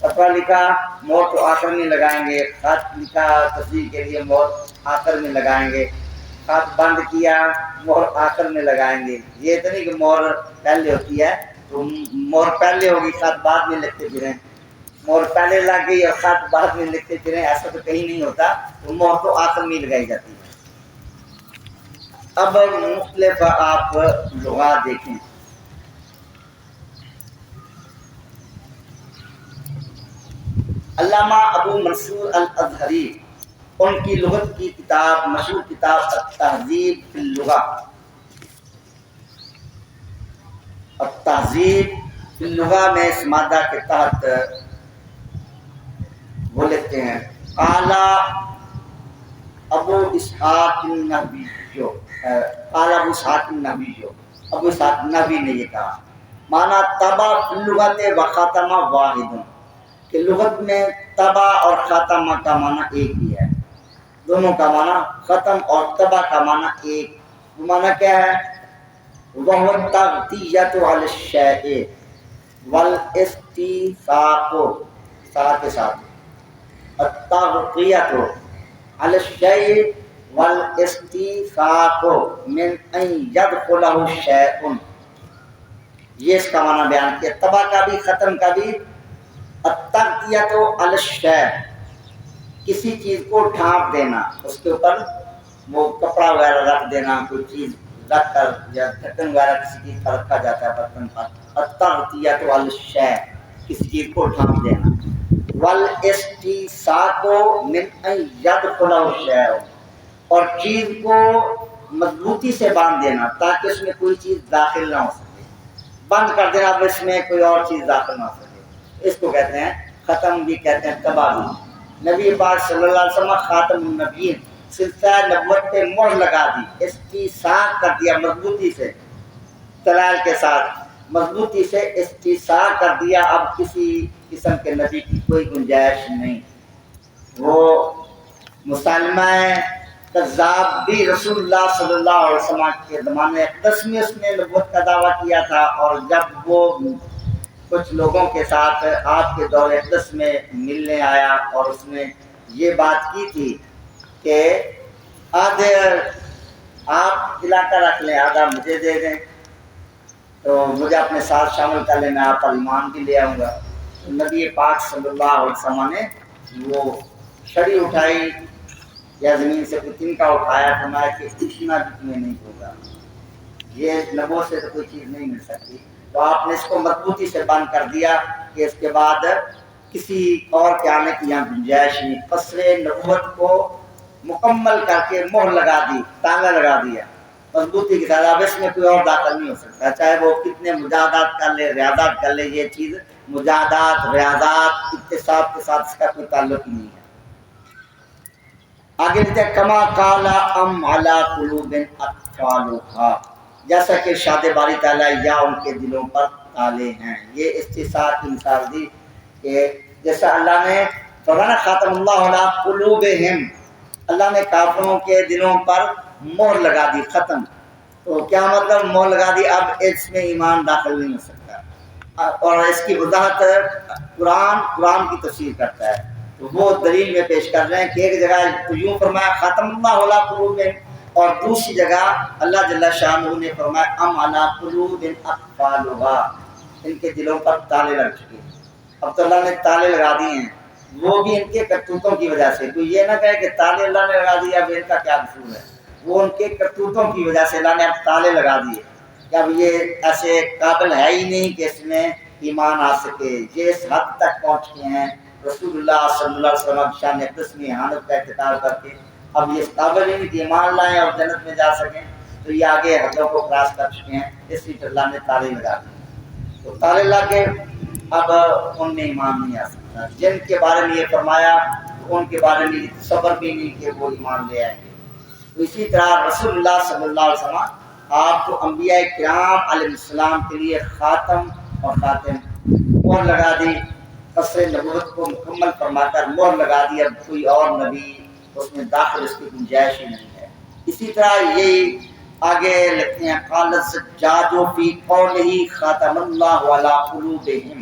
فتویٰ لکھا مہر تو آخر میں لگائیں گے، خط لکھا تصدیق کے لیے مہر آخر میں لگائیں گے، خط بند کیا مہر آخر میں لگائیں گے. یہ تو نہیں کہ مہر پہلے ہوتی ہے تو مہر پہلے ہوگی خط بعد میں لکھتے پھریں، مہر پہلے لگ گئی اور خط بعد میں لکھتے پھریں، ایسا تو کہیں نہیں ہوتا. تو مہر تو آخر میں لگائی جاتی ہے. اب مختلف آپ لغات دیکھیں. علامہ ابو منصور الازہری ان کی لغت کی کتاب، مشہور کتاب التہذیب فی اللغہ، التہذیب فی اللغہ میں اس مادہ کے تحت وہ لکھتے ہیں قال ابو اسحاق النحوی، قال ابو اسحاق النحوی، ابو اسحاق النحوی نے یہ کہا معنی تبع فی اللغت و خاتمہ واحد، کہ لغت میں تبع اور خاتمہ کا معنی ایک ہی ہے. دونوں کا معنی ختم اور تبع کا معنی ایک. وہ معنی کیا ہے؟ وَهُوَ التَّغْطِيَّةُ عَلَى الشَّيْءِ وَالْإِسْتِيفَاقُ، ساتھ ساتھ التَّغْطِيَّةُ عَلَى الشَّيْءِ وَالْإِسْتِيفَاقُ مِنْ أَنْ يَدْخُلَهُ شَيْءٌ. یہ اس کا معنی بیان کیا، تبع کا بھی ختم کا بھی. التغطیۃ علی الشیء، کسی چیز کو ڈھانپ دینا، اس کے اوپر وہ کپڑا وغیرہ رکھ دینا، کوئی چیز رکھ کر یا ڈھکن وغیرہ کسی چیز پر رکھا جاتا ہے برتن پر. التغطیۃ علی الشیء، کسی چیز کو ڈھانپ دینا. والاستیثاق من ان یدخل الشیء، اور چیز کو مضبوطی سے باندھ دینا تاکہ اس میں کوئی چیز داخل نہ ہو سکے. بند کر دینا اب اس میں کوئی اور چیز داخل نہ ہو سکے، اس کو کہتے ہیں ختم بھی کہتے ہیں، تباہ بھی۔ نبی پاک صلی اللہ علیہ وسلم خاتم النبیین، سلسلہ نبوت پہ مہر لگا دی، استیثاق کر دیا مضبوطی سے، دلائل کے ساتھ مضبوطی سے استیثاق کر دیا، اب کسی قسم کے نبی کی کوئی گنجائش نہیں۔ وہ مسلمہ کذاب بھی رسول اللہ صلی اللہ علیہ وسلم کے زمانے اقدس میں اس نے نبوت کا دعویٰ کیا تھا، اور جب وہ کچھ لوگوں کے ساتھ آپ کے دور اقدس میں ملنے آیا اور اس نے یہ بات کی تھی کہ آدھے آپ علاقہ رکھ لیں، آدھا مجھے دے دیں، تو مجھے اپنے ساتھ شامل کر لیں، میں آپ پر ایمان بھی لے آؤں گا۔ نبی پاک صلی اللہ علیہ وسلم نے وہ چھڑی اٹھائی یا زمین سے کوئی تنکا اٹھایا، فرمایا کہ اتنا بھی تمہیں نہیں ہوگا، یہ نبوت سے تو کوئی چیز نہیں مل سکتی۔ تو آپ نے اس کو مضبوطی سے بند کر دیا کہ اس کے بعد کسی اور کے آنے کی یہاں گنجائش نہیں۔ قصر نبوت کو مکمل کر کے مہر لگا دی، تالا لگا دیا مضبوطی کے ساتھ، اب اس میں کوئی اور داخل نہیں ہو سکتا، چاہے وہ کتنے مجاہدات کر لے، ریاضات کر لے، یہ چیز مجاہدات ریاضات اکتساب کے ساتھ اس کا کوئی تعلق ہی نہیں ہے۔ آگے لکھتے ہیں کما قالا ام علی قلوب اقفالها، جیسا کہ ارشاد باری تعالیٰ یا ان کے دلوں پر تالے ہیں۔ یہ استثار کی مثال دی کہ جیسا اللہ نے فرمایا خاتم اللہ علی قلوبہم، اللہ نے کافروں کے دلوں پر مہر لگا دی، ختم۔ تو کیا مطلب مہر لگا دی؟ اب اس میں ایمان داخل نہیں ہو سکتا، اور اس کی وضاحت قرآن کی تفسیر کرتا ہے، تو وہ دلیل میں پیش کر رہے ہیں کہ ایک جگہ تو یوں فرمایا خاتم اللہ علی قلوبہم، اور دوسری جگہ اللہ جل شانہ نے فرمایا ام علی قلوب اقفالها، ان کے دلوں پر تالے لگ چکے ہیں۔ اب تو اللہ نے تالے لگا دیے ہیں، وہ بھی ان کے کرتوتوں کی وجہ سے۔ کوئی یہ نہ کہے کہ تالے اللہ نے لگا دیا، اب ان کا کیا قصور ہے، وہ ان کے کرتوتوں کی وجہ سے اللہ نے اب تالے لگا دیے کہ اب یہ ایسے قابل ہے ہی نہیں کہ اس میں ایمان آ سکے۔ یہ اس حد تک پہنچ کے ہیں رسول اللہ صلی اللہ علیہ وسلم شان اقدس میں احانت کا ارتکاب کر کے، اب یہ اس قابل ہی نہیں کہ ایمان لائیں اور جنت میں جا سکیں، تو یہ آگے حدوں کو کراس کر چکے ہیں، اس لیے اللہ نے تالے لگا دیے۔ تو تالے لا کے اب ان میں ایمان نہیں آ سکتا۔ جن کے بارے میں یہ فرمایا ان کے بارے میں صبر بھی نہیں کہ وہ ایمان لے آئیں گے۔ تو اسی طرح رسول اللہ صلی اللہ علیہ وسلم آپ کو انبیاء کرام علیہ السلام کے لیے خاتم اور خاتم مہر لگا دی، قصر نبوت کو مکمل فرما کر مہر لگا دی، اب کوئی اور نبی اس میں داخل اس کی گنجائش ہی نہیں ہے۔ اسی طرح یہی آگے لکھتے ہیں قال الزجاج فی قولہ خاتم اللہ علی قلوبہم،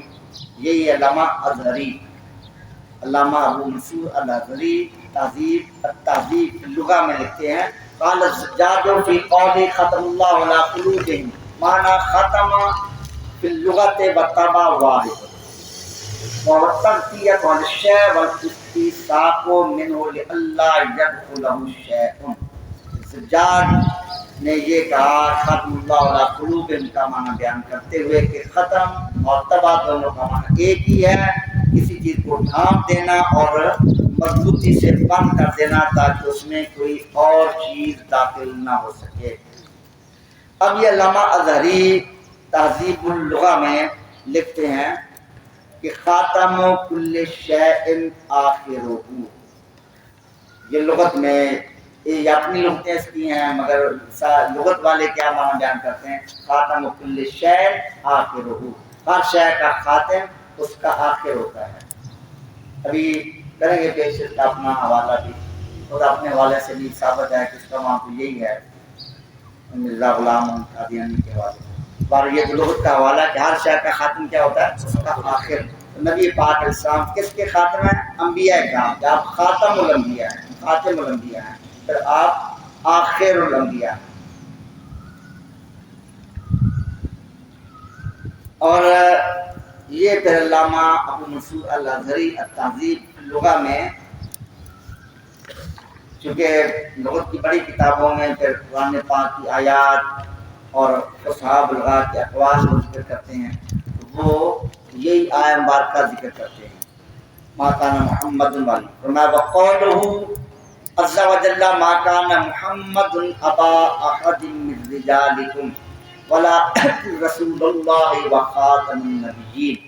یہی علامہ اظہری، علامہ ابو منصور الازہری تہذیب التہذیب لغہ میں لکھتے ہیں قال الزجاج فی قولہ ختم اللہ علی قلوبہم، معنی ختم فی اللغت وطبع واحد والتغطیۃ والشیء والاستیثاق منہ لئلا یدخلہ شیء۔ زجاج نے یہ کہا ختم اللہ علی قلوبہم کا معنی بیان کرتے ہوئے کہ ختم اور تباہ دونوں کا معنی ایک ہی ہے، کسی چیز کو ڈھانپ دینا اور مضبوطی سے بند کر دینا تاکہ اس میں کوئی اور چیز داخل نہ ہو سکے۔ اب یہ علامہ اظہری تہذیب اللغہ میں لکھتے ہیں کہ خاتم کل شیء آخرہ، یہ لغت میں یہ اپنی لغتیں اس کی ہیں، مگر لغت والے کیا معنی بیان کرتے ہیں؟ خاتم کل شیء آخرہ، ہر شے کا خاتم اس کا آخر ہوتا ہے۔ ابھی کریں گے پیش اس کا اپنا حوالہ بھی، اور اپنے حوالے سے بھی ثابت ہے کہ اس کا وہاں تو یہی ہے مرزا غلام قادیانی کے حوالے سے۔ پر یہ تو لغت کا حوالہ کہ ہر شے کا خاتم کیا ہوتا ہے؟ اس کا آخر۔ نبی پاک علیہ السلام کس کے خاتم ہیں؟ انبیاء کرام کے، آپ خاتم الانبیاء ہیں، خاتم الانبیاء ہیں، پھر آپ آخر الانبیاء ہیں۔ اور یہ پھر علامہ ابو منصور الازہری التہذیب لغہ میں، چونکہ لغت کی بڑی کتابوں میں پھر قرآن پاک کی آیات اور اصحاب الغا کے اقوال کو ذکر کرتے ہیں، وہ یہی آیہ مبارکہ ذکر کرتے ہیں ما کان محمد والی، فرمایا وقولہ عز وجل ما کان محمد ابا احد من رجالکم ولکن رسول اللہ وخاتم النبیین۔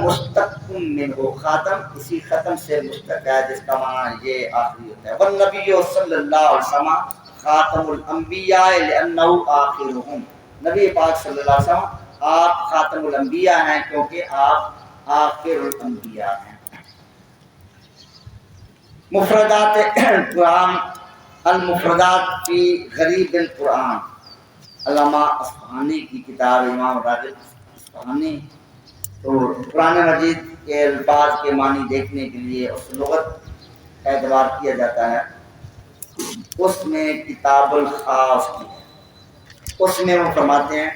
مشتق منه، خاتم اسی ختم سے مشتق ہے جس کا معنی یہ آخری ہوتا ہے. والنبی صلی اللہ علیہ وسلم خاتم الانبیاء لانه آخرهم، نبی پاک صلی اللہ علیہ وسلم آپ خاتم الانبیاء ہیں کیونکہ آپ آخر الانبیاء ہیں. مفردات قرآن، المفردات فی غریب القرآن، علامہ اصفہانی کی کتاب، امام راغب اصفہانی. تو قرآن مجید کے الفاظ کے معنی دیکھنے کے لیے اس لغت کا اعتبار کیا جاتا ہے. اس میں کتاب الخاص کی ہے، اس میں وہ فرماتے ہیں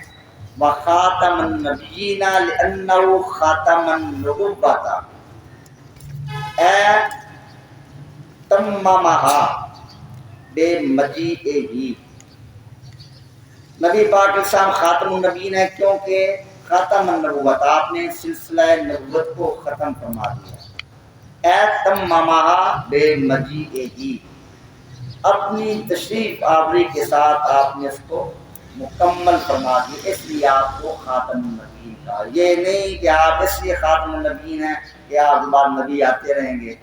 وخاتم النبیین لأنہ خاتم النبوۃ اے تممہا بے مجیئہ ہی. نبی پاک السلام خاتم النبیین ہے کیونکہ ختم النبوت، آپ نے سلسلہ نبوت کو ختم فرما دیا. اے تممہا بے مجیئہ ہی، اپنی تشریف آوری کے ساتھ آپ نے اس کو مکمل فرما دیا، اس لیے آپ کو خاتم النبیین کہا. یہ نہیں کہ آپ اس لیے خاتم النبیین ہیں کہ آپ بعد نبی آتے رہیں گے،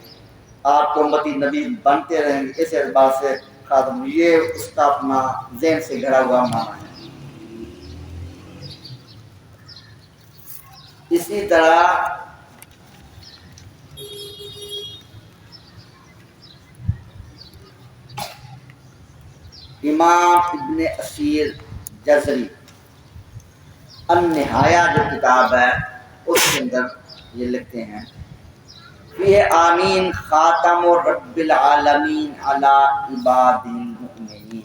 آپ کو امتی نبی بنتے رہیں گے، اس اعتبار سے خاتم، یہ اس کا اپنا ذہن سے گھڑا ہوا معنی ہے. اسی طرح امام ابن اسیر جزری النہایہ جو کتاب ہے اس کے اندر یہ لکھتے ہیں فی آمین خاتم رب العالمین علی عباد المؤمنین،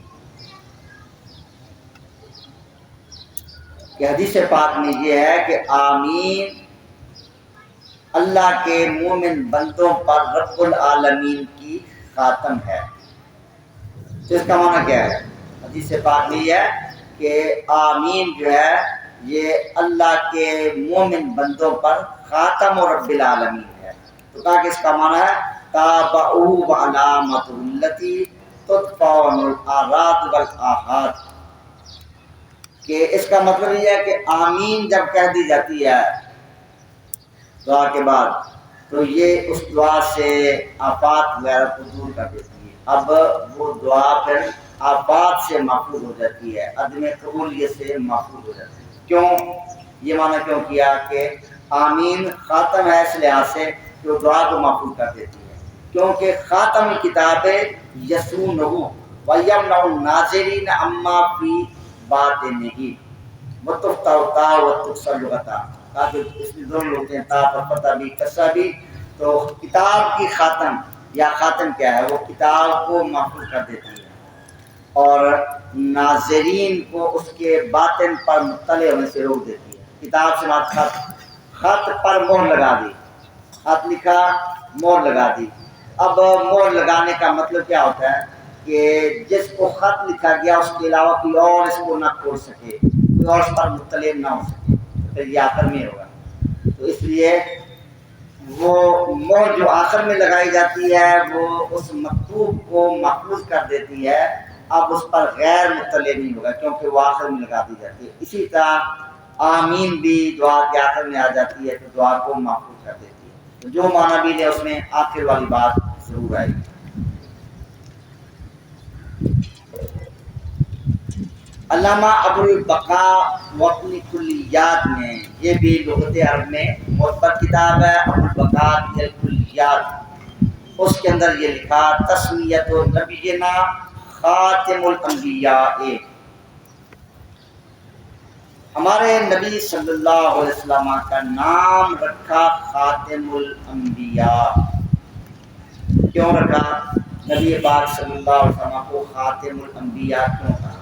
کہ حدیث پاک میں یہ ہے کہ آمین اللہ کے مومن بندوں پر رب العالمین کی خاتم ہے. تو اس کا معنی کیا ہے؟ حدیث پاک میں یہ ہے کہ آمین جو ہے یہ اللہ کے مومن بندوں پر خاتم رب العالمین ہے. تو تاکہ اس کا معنی ہے تابعوا وعلامۃ التی تدفع الاعراض والآحاد، کہ اس کا مطلب یہ ہے کہ آمین جب کہہ دی جاتی ہے دعا کے بعد تو یہ اس دعا سے آفات وغیرہ کو دور کر دیتی ہے. اب وہ دعا پھر آفات سے محفوظ ہو جاتی ہے، عدم قبولیت سے محفوظ ہو جاتی ہے. کیوں یہ معنی کیوں کیا کہ آمین خاتم ہے اس لحاظ سے کہ وہ دعا کو محفوظ کر دیتی ہے، کیونکہ خاتم کتاب یسونہ ویمنع الناظرین اما فی باطنہ وتفتح وتسلغتا، تاکہ اس میں دونوں ہوتے ہیں تا پر فتح بھی کسرہ بھی. تو کتاب کی خاتم یا خاتم کیا ہے، وہ کتاب کو محفوظ کر دیتی ہے اور ناظرین کو اس کے باطن پر مطلع ہونے سے روک دیتی ہے. کتاب سے بات خط پر مہر لگا دی، خط لکھا مہر لگا دی. اب مہر لگانے کا مطلب کیا ہوتا ہے کہ جس کو خط لکھا گیا اس کے علاوہ کوئی اور اس کو نہ کھول سکے، کوئی اور اس پر مطلع نہ ہو سکے، پھر یہ آخر میں ہوگا. تو اس لیے وہ مہر جو آخر میں لگائی جاتی ہے وہ اس مکتوب کو محفوظ کر دیتی ہے، اب اس پر غیر مطلع نہیں ہوگا کیونکہ وہ آخر میں لگا دی جاتی ہے. اسی طرح آمین بھی دعا کے آخر میں آ جاتی ہے تو دعا کو محفوظ کر دیتی ہے. تو جو معنی بھی ہے اس میں آخر والی بات ضرور آئے گی. علامہ ابو البقاء وہ اپنی کلیات میں، یہ بھی لغت عرب میں معتبر کتاب ہے، ابو البقاء کی کلیات، اس کے اندر یہ لکھا تسمیت نبینا خاتم الانبیاء، ہمارے نبی صلی اللہ علیہ وسلم کا نام رکھا خاتم الانبیاء. کیوں رکھا نبی پاک صلی اللہ علیہ وسلم کو خاتم الانبیاء کیوں کہا؟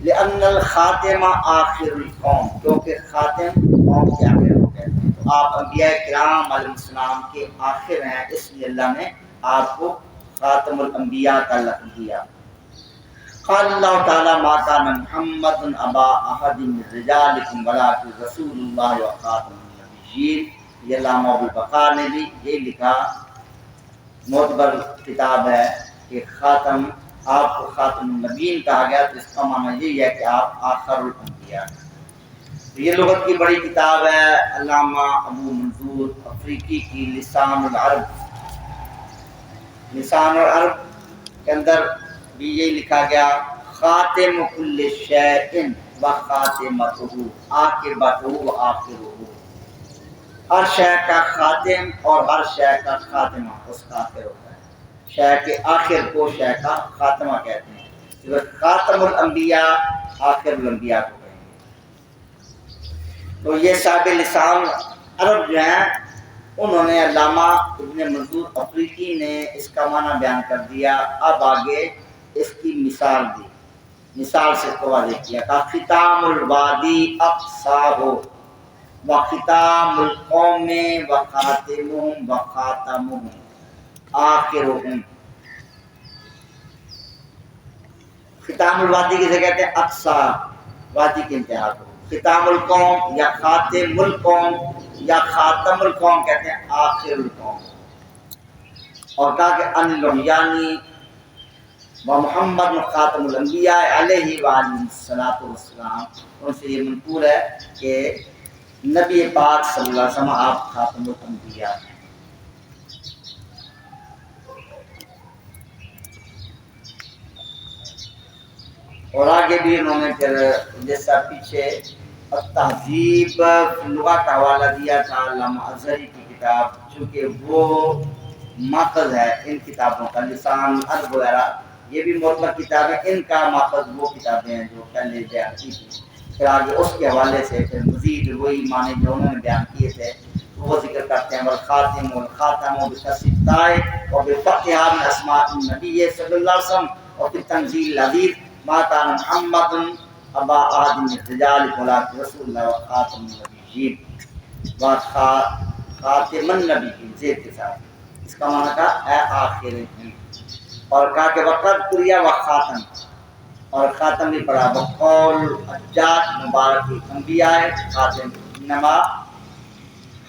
لأن الخاتم آخر القوم، کیونکہ خاتم قوم کے آخر کو کہتے ہیں. تو آپ انبیاء کرام علیہ السلام کے آخر ہیں، اس لیے اللہ نے آپ کو خاتم الانبیاء کا لقب دیا. قال اللہ تعالی ما کان محمد ابا احد من رجالکم ولکن رسول اللہ وخاتم النبیین. یہ علامہ ابو البقاء نے بھی یہ لکھا، معتبر کتاب ہے کہ خاتم، آپ کو خاتم النبیین کہا گیا تو اس کا معنی یہ ہے کہ آپ آخر الانبیاء ہیں. یہ لغت کی بڑی کتاب ہے علامہ ابو منظور افریقی کی لسان العرب۔ لسان العرب کے اندر بھی یہی لکھا گیا خاتم کل شیء و خاتمتہ عاقبتہ و آخرہ، ہر شے کا خاتم اور ہر شے کا خاتمہ اس کا آخر ہوتا ہے۔ شے کے آخر کو شے کا خاتمہ کہتے ہیں۔ خاتم الانبیاء آخر الانبیاء کو کہیں گے۔ تو یہ صاحب لسان عرب جو ہیں انہوں نے علامہ ابن منظور افریقی نے اس کا معنی بیان کر دیا۔ اب آگے اس کی مثال دی، مثال سے کو واضح کیا کہ ختام الوادی اقصاہ و ختام القوم و خاتمہم و خاتمہم آخرہم۔ ختام الوادی کسے کہتے ہیں؟ اقصا، وادی کی انتہا کو۔ ختام القوم یا خاتم القوم یا خاتم القوم کہتے ہیں آخر القوم۔ اور کہا کہ ان یعنی و محمد خاتم الانبیاء علیہ وآلہ السلام، ان سے یہ منقول ہے کہ نبی پاک صلی اللہ علیہ وسلم آپ خاتم الانبیاء ہیں۔ اور آگے بھی انہوں نے پھر جیسا پیچھے تہذیب لغت کا حوالہ دیا تھا علامہ ازہری کی کتاب، چونکہ وہ ماخذ ہے ان کتابوں کا، لسان عرب وغیرہ یہ بھی مطلق کتابیں، ان کا ماخذ وہ کتابیں ہیں جو پہلے بیان کی تھی۔ پھر آگے اس کے حوالے سے پھر مزید وہی معنی جو انہوں نے بیان کیے تھے وہ ذکر کرتے ہیں۔ والخاتم والخاتم بکسر التاء وبفتحها من اسماء النبی صلی اللہ علیہ وسلم وفي التنزيل العزيز ما كان محمد ابا احد من الرجال ولكن رسول الله وخاتم النبيين وخاتم النبيين زید کے ساتھ اس کا معنی تھا اے آخر ہیں۔ اور کہا کہ وقت قریہ و خاتم، اور خاتم بھی پڑھا بقول حجاج مبارک انبیاء خاتم انما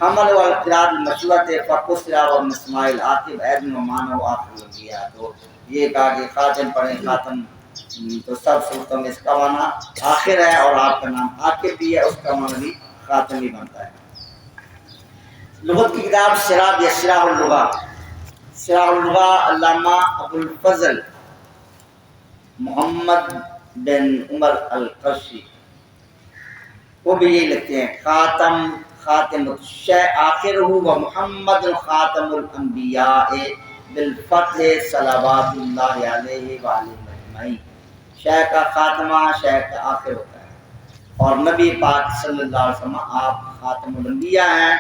حمل والقراد المشورت فقصرا و اسماعیل عاقب ایدن و مانو آخر الانبیاء۔ تو یہ کہا کہ خاتم پڑھیں، خاتم تو سب صورتوں میں اس کا معنی آخر ہے، اور آپ کا نام عاقب بھی ہے، اس کا معنی بھی خاتم ہی بنتا ہے۔ لغت کی کتاب سراج یا شرح اللغہ، شرح اللغہ علامہ ابو الفضل محمد بن عمر القرشی، وہ بھی یہی لکھتے ہیں خاتم خاتم الشیء آخرہ و محمد خاتم الانبیاء بالفتح صلوات اللہ علیہ وآلہ اجمعین۔ شے کا خاتمہ شے کا آخر ہوتا ہے، اور نبی پاک صلی اللہ علیہ وسلم آپ خاتم الانبیاء ہیں،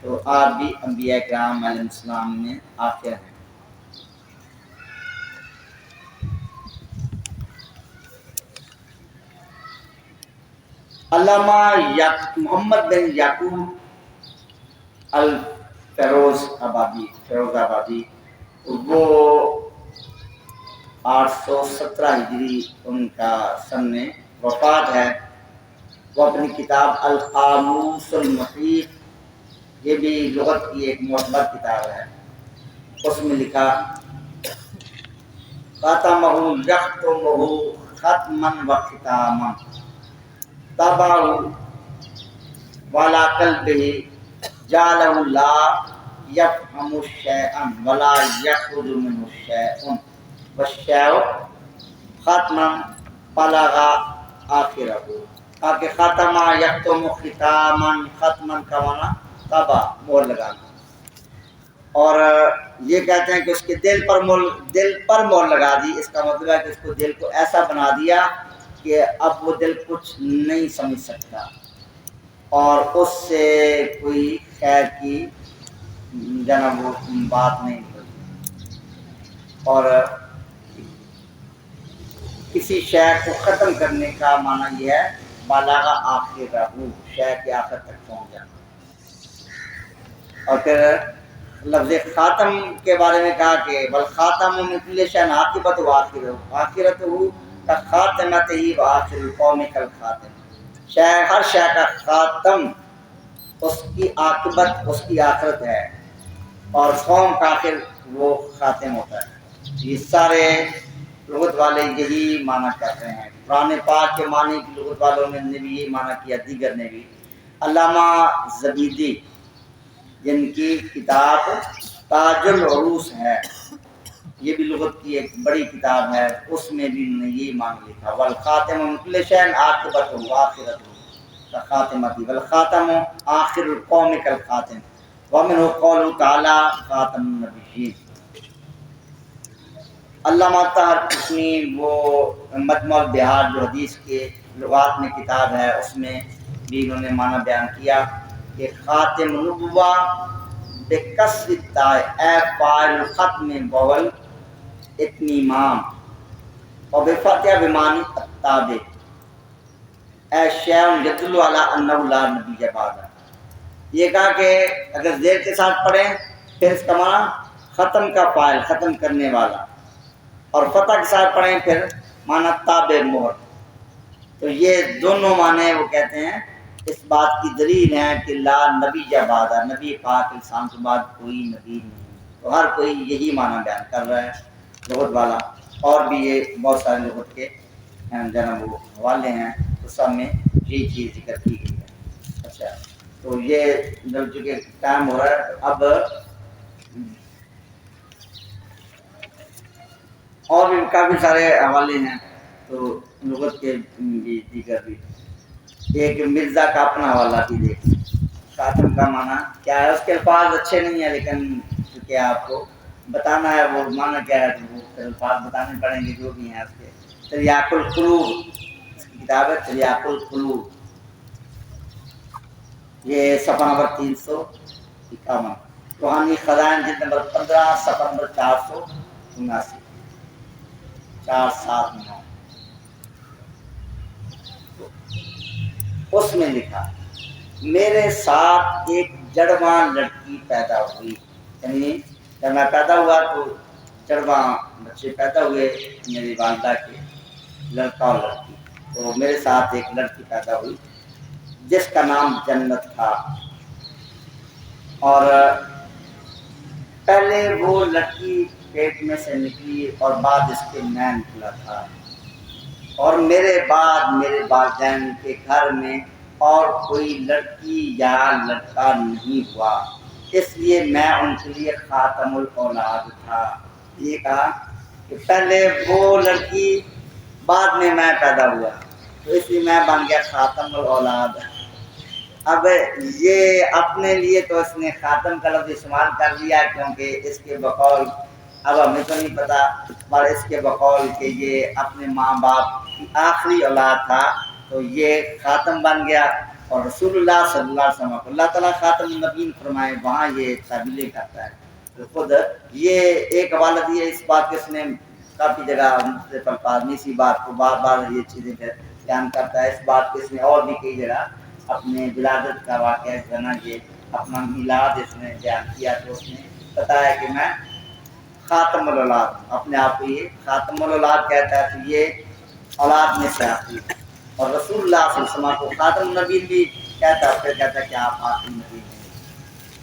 تو آپ بھی انبیاء کرام علیہ السلام میں آخر ہیں۔ علامہ محمد بن یعقوب الفیروز آبادی، وہ 817 ہجری ان کا سن میں وفات ہے۔ وہ اپنی کتاب القاموس المحیط، یہ بھی لغت کی ایک معتبر کتاب ہے، اس میں لکھا ختمہ یختمہ ختما و ختاما طبعہ ولا قلبہ جعلہ لا یفہم شیئا ولا یخرج منہ شیء والشیء ختما بلغ آخرہ۔ تاکہ ختمہ یختم ختاما، ختما کا معنی طبع مہر لگانا، اور یہ کہتے ہیں کہ اس کے دل پر مہر لگا دی، اس کا مطلب ہے کہ اس کو دل کو ایسا بنا دیا کہ اب وہ دل کچھ نہیں سمجھ سکتا، اور اس سے کوئی خیر کی جناب وہ بات نہیں نکلتی، اور کسی شے کو ختم کرنے کا معنی یہ ہے بالغ آخرہ، شے کے آخر تک پہنچ جانا۔ اور پھر لفظ خاتم کے بارے میں کہا کہ والخاتم من کل شیء عاقبۃ و آخرتہ کخاتمتہ و آخر القوم کالخاتم۔ شے ہر شے کا خاتم اس کی عاقبت، اس کی آخرت ہے، اور قوم کا آخر وہ خاتم ہوتا ہے۔ یہ سارے لغت والے یہی معنی کر رہے ہیں۔ قرآن پاک کے معنی کی لغت والوں نے بھی یہ معنی کیا، دیگر نے بھی۔ علامہ زبیدی جن کی کتاب تاج العروس ہے، یہ بھی لغت کی ایک بڑی کتاب ہے، اس میں بھی انہوں نے یہ معنی لکھا، والخاتم من کل شیء عاقبۃ وآخرۃ کخاتمۃ والخاتم آخر القوم کالخاتم ومنہ قولہ تعالی خاتم النبیین۔ علامہ طاہر قسمی وہ مجموع البحار جو حدیث کے لغات میں کتاب ہے، اس میں بھی انہوں نے معنی بیان کیا کہ خاتم نبوہ بکسر التاء اے فاعل ختم بول اتمام اور بفتح بمعنی التابع اے شیء یدل علی انہ لا نبی بعد۔ یہ کہا کہ اگر زیر کے ساتھ پڑھیں پھر اس کا معنی ختم کا فاعل، ختم کرنے والا، اور فتح کے ساتھ پڑھیں پھر معنی تابع مہر۔ تو یہ دونوں معنی وہ کہتے ہیں اس بات کی دلیل ہے کہ لا نبی بعد، نبی پاک انسان کے بعد کوئی نبی نہیں۔ تو ہر کوئی یہی معنی بیان کر رہا ہے لغت والا، اور بھی یہ بہت سارے لغت کے جناب وہ حوالے ہیں، تو سب میں یہی چیز ذکر کی گئی ہے۔ اچھا، تو یہ جب چونکہ ٹائم ہو رہا ہے اب اور بھی کافی سارے حوالے ہیں تو لغت کے بھی دیگر بھی۔ ایک مرزا کا اپنا حوالہ بھی دیکھ، خاتم کا معنی کیا ہے، اس کے الفاظ اچھے نہیں ہیں لیکن چونکہ آپ کو بتانا ہے وہ معنی کیا ہے تو وہ الفاظ بتانے پڑیں گے جو بھی ہیں اس کے۔ تریاق القلوب اس کی کتاب ہے، تریاق القلوب، یہ صفحہ نمبر 351، روحانی خزائن جلد نمبر 15 صفحہ نمبر 479 479۔ اس میں لکھا میرے ساتھ ایک جڑواں لڑکی پیدا ہوئی، یعنی جب میں پیدا ہوا تو جڑواں بچے پیدا ہوئے میری والدہ کے، لڑکا اور لڑکی، تو میرے ساتھ ایک لڑکی پیدا ہوئی جس کا نام جنت تھا، اور پہلے وہ لڑکی پیٹ میں سے نکلی اور بعد اس کے میں نکلا تھا، اور میرے بعد میرے والدین کے گھر میں اور کوئی لڑکی یا لڑکا نہیں ہوا، اس لیے میں ان کے لیے خاتم الاولاد تھا۔ یہ کہا کہ پہلے وہ لڑکی بعد میں پیدا ہوا، تو اس لیے میں بن گیا خاتم الاولاد۔ اب یہ اپنے لیے تو اس نے خاتم کا لفظ استعمال کر لیا کیونکہ اس کے بقول، اب ہمیں تو نہیں پتا، پر اس کے بقول کہ یہ اپنے ماں باپ کی آخری اولاد تھا تو یہ خاتم بن گیا، اور رسول اللہ صلی اللہ علیہ وسلم کو اللہ تعالیٰ خاتم النبیین فرمائے، وہاں یہ تعبیریں کرتا ہے۔ تو خود یہ ایک حوالہ دیا اس بات کے، اس نے کافی جگہ مختلف الفاظ میں اسی بات کو بار بار یہ چیزیں بیان کرتا ہے، اس بات کو اس نے اور بھی کئی جگہ اپنے ولادت کا واقعہ جنا، یہ اپنا میلاد اس نے بیان کیا، تو اس نے بتایا کہ میں خاتم الاولاد، اپنے آپ کو یہ خاتم الاولاد کہتا ہے، تو یہ اولاد میں سے آتی ہے، اور رسول اللہ صلی اللہ علیہ وسلم کو خاتم النبی بھی کہتا ہے، پھر کہتا ہے کہ آپ خاتم النبی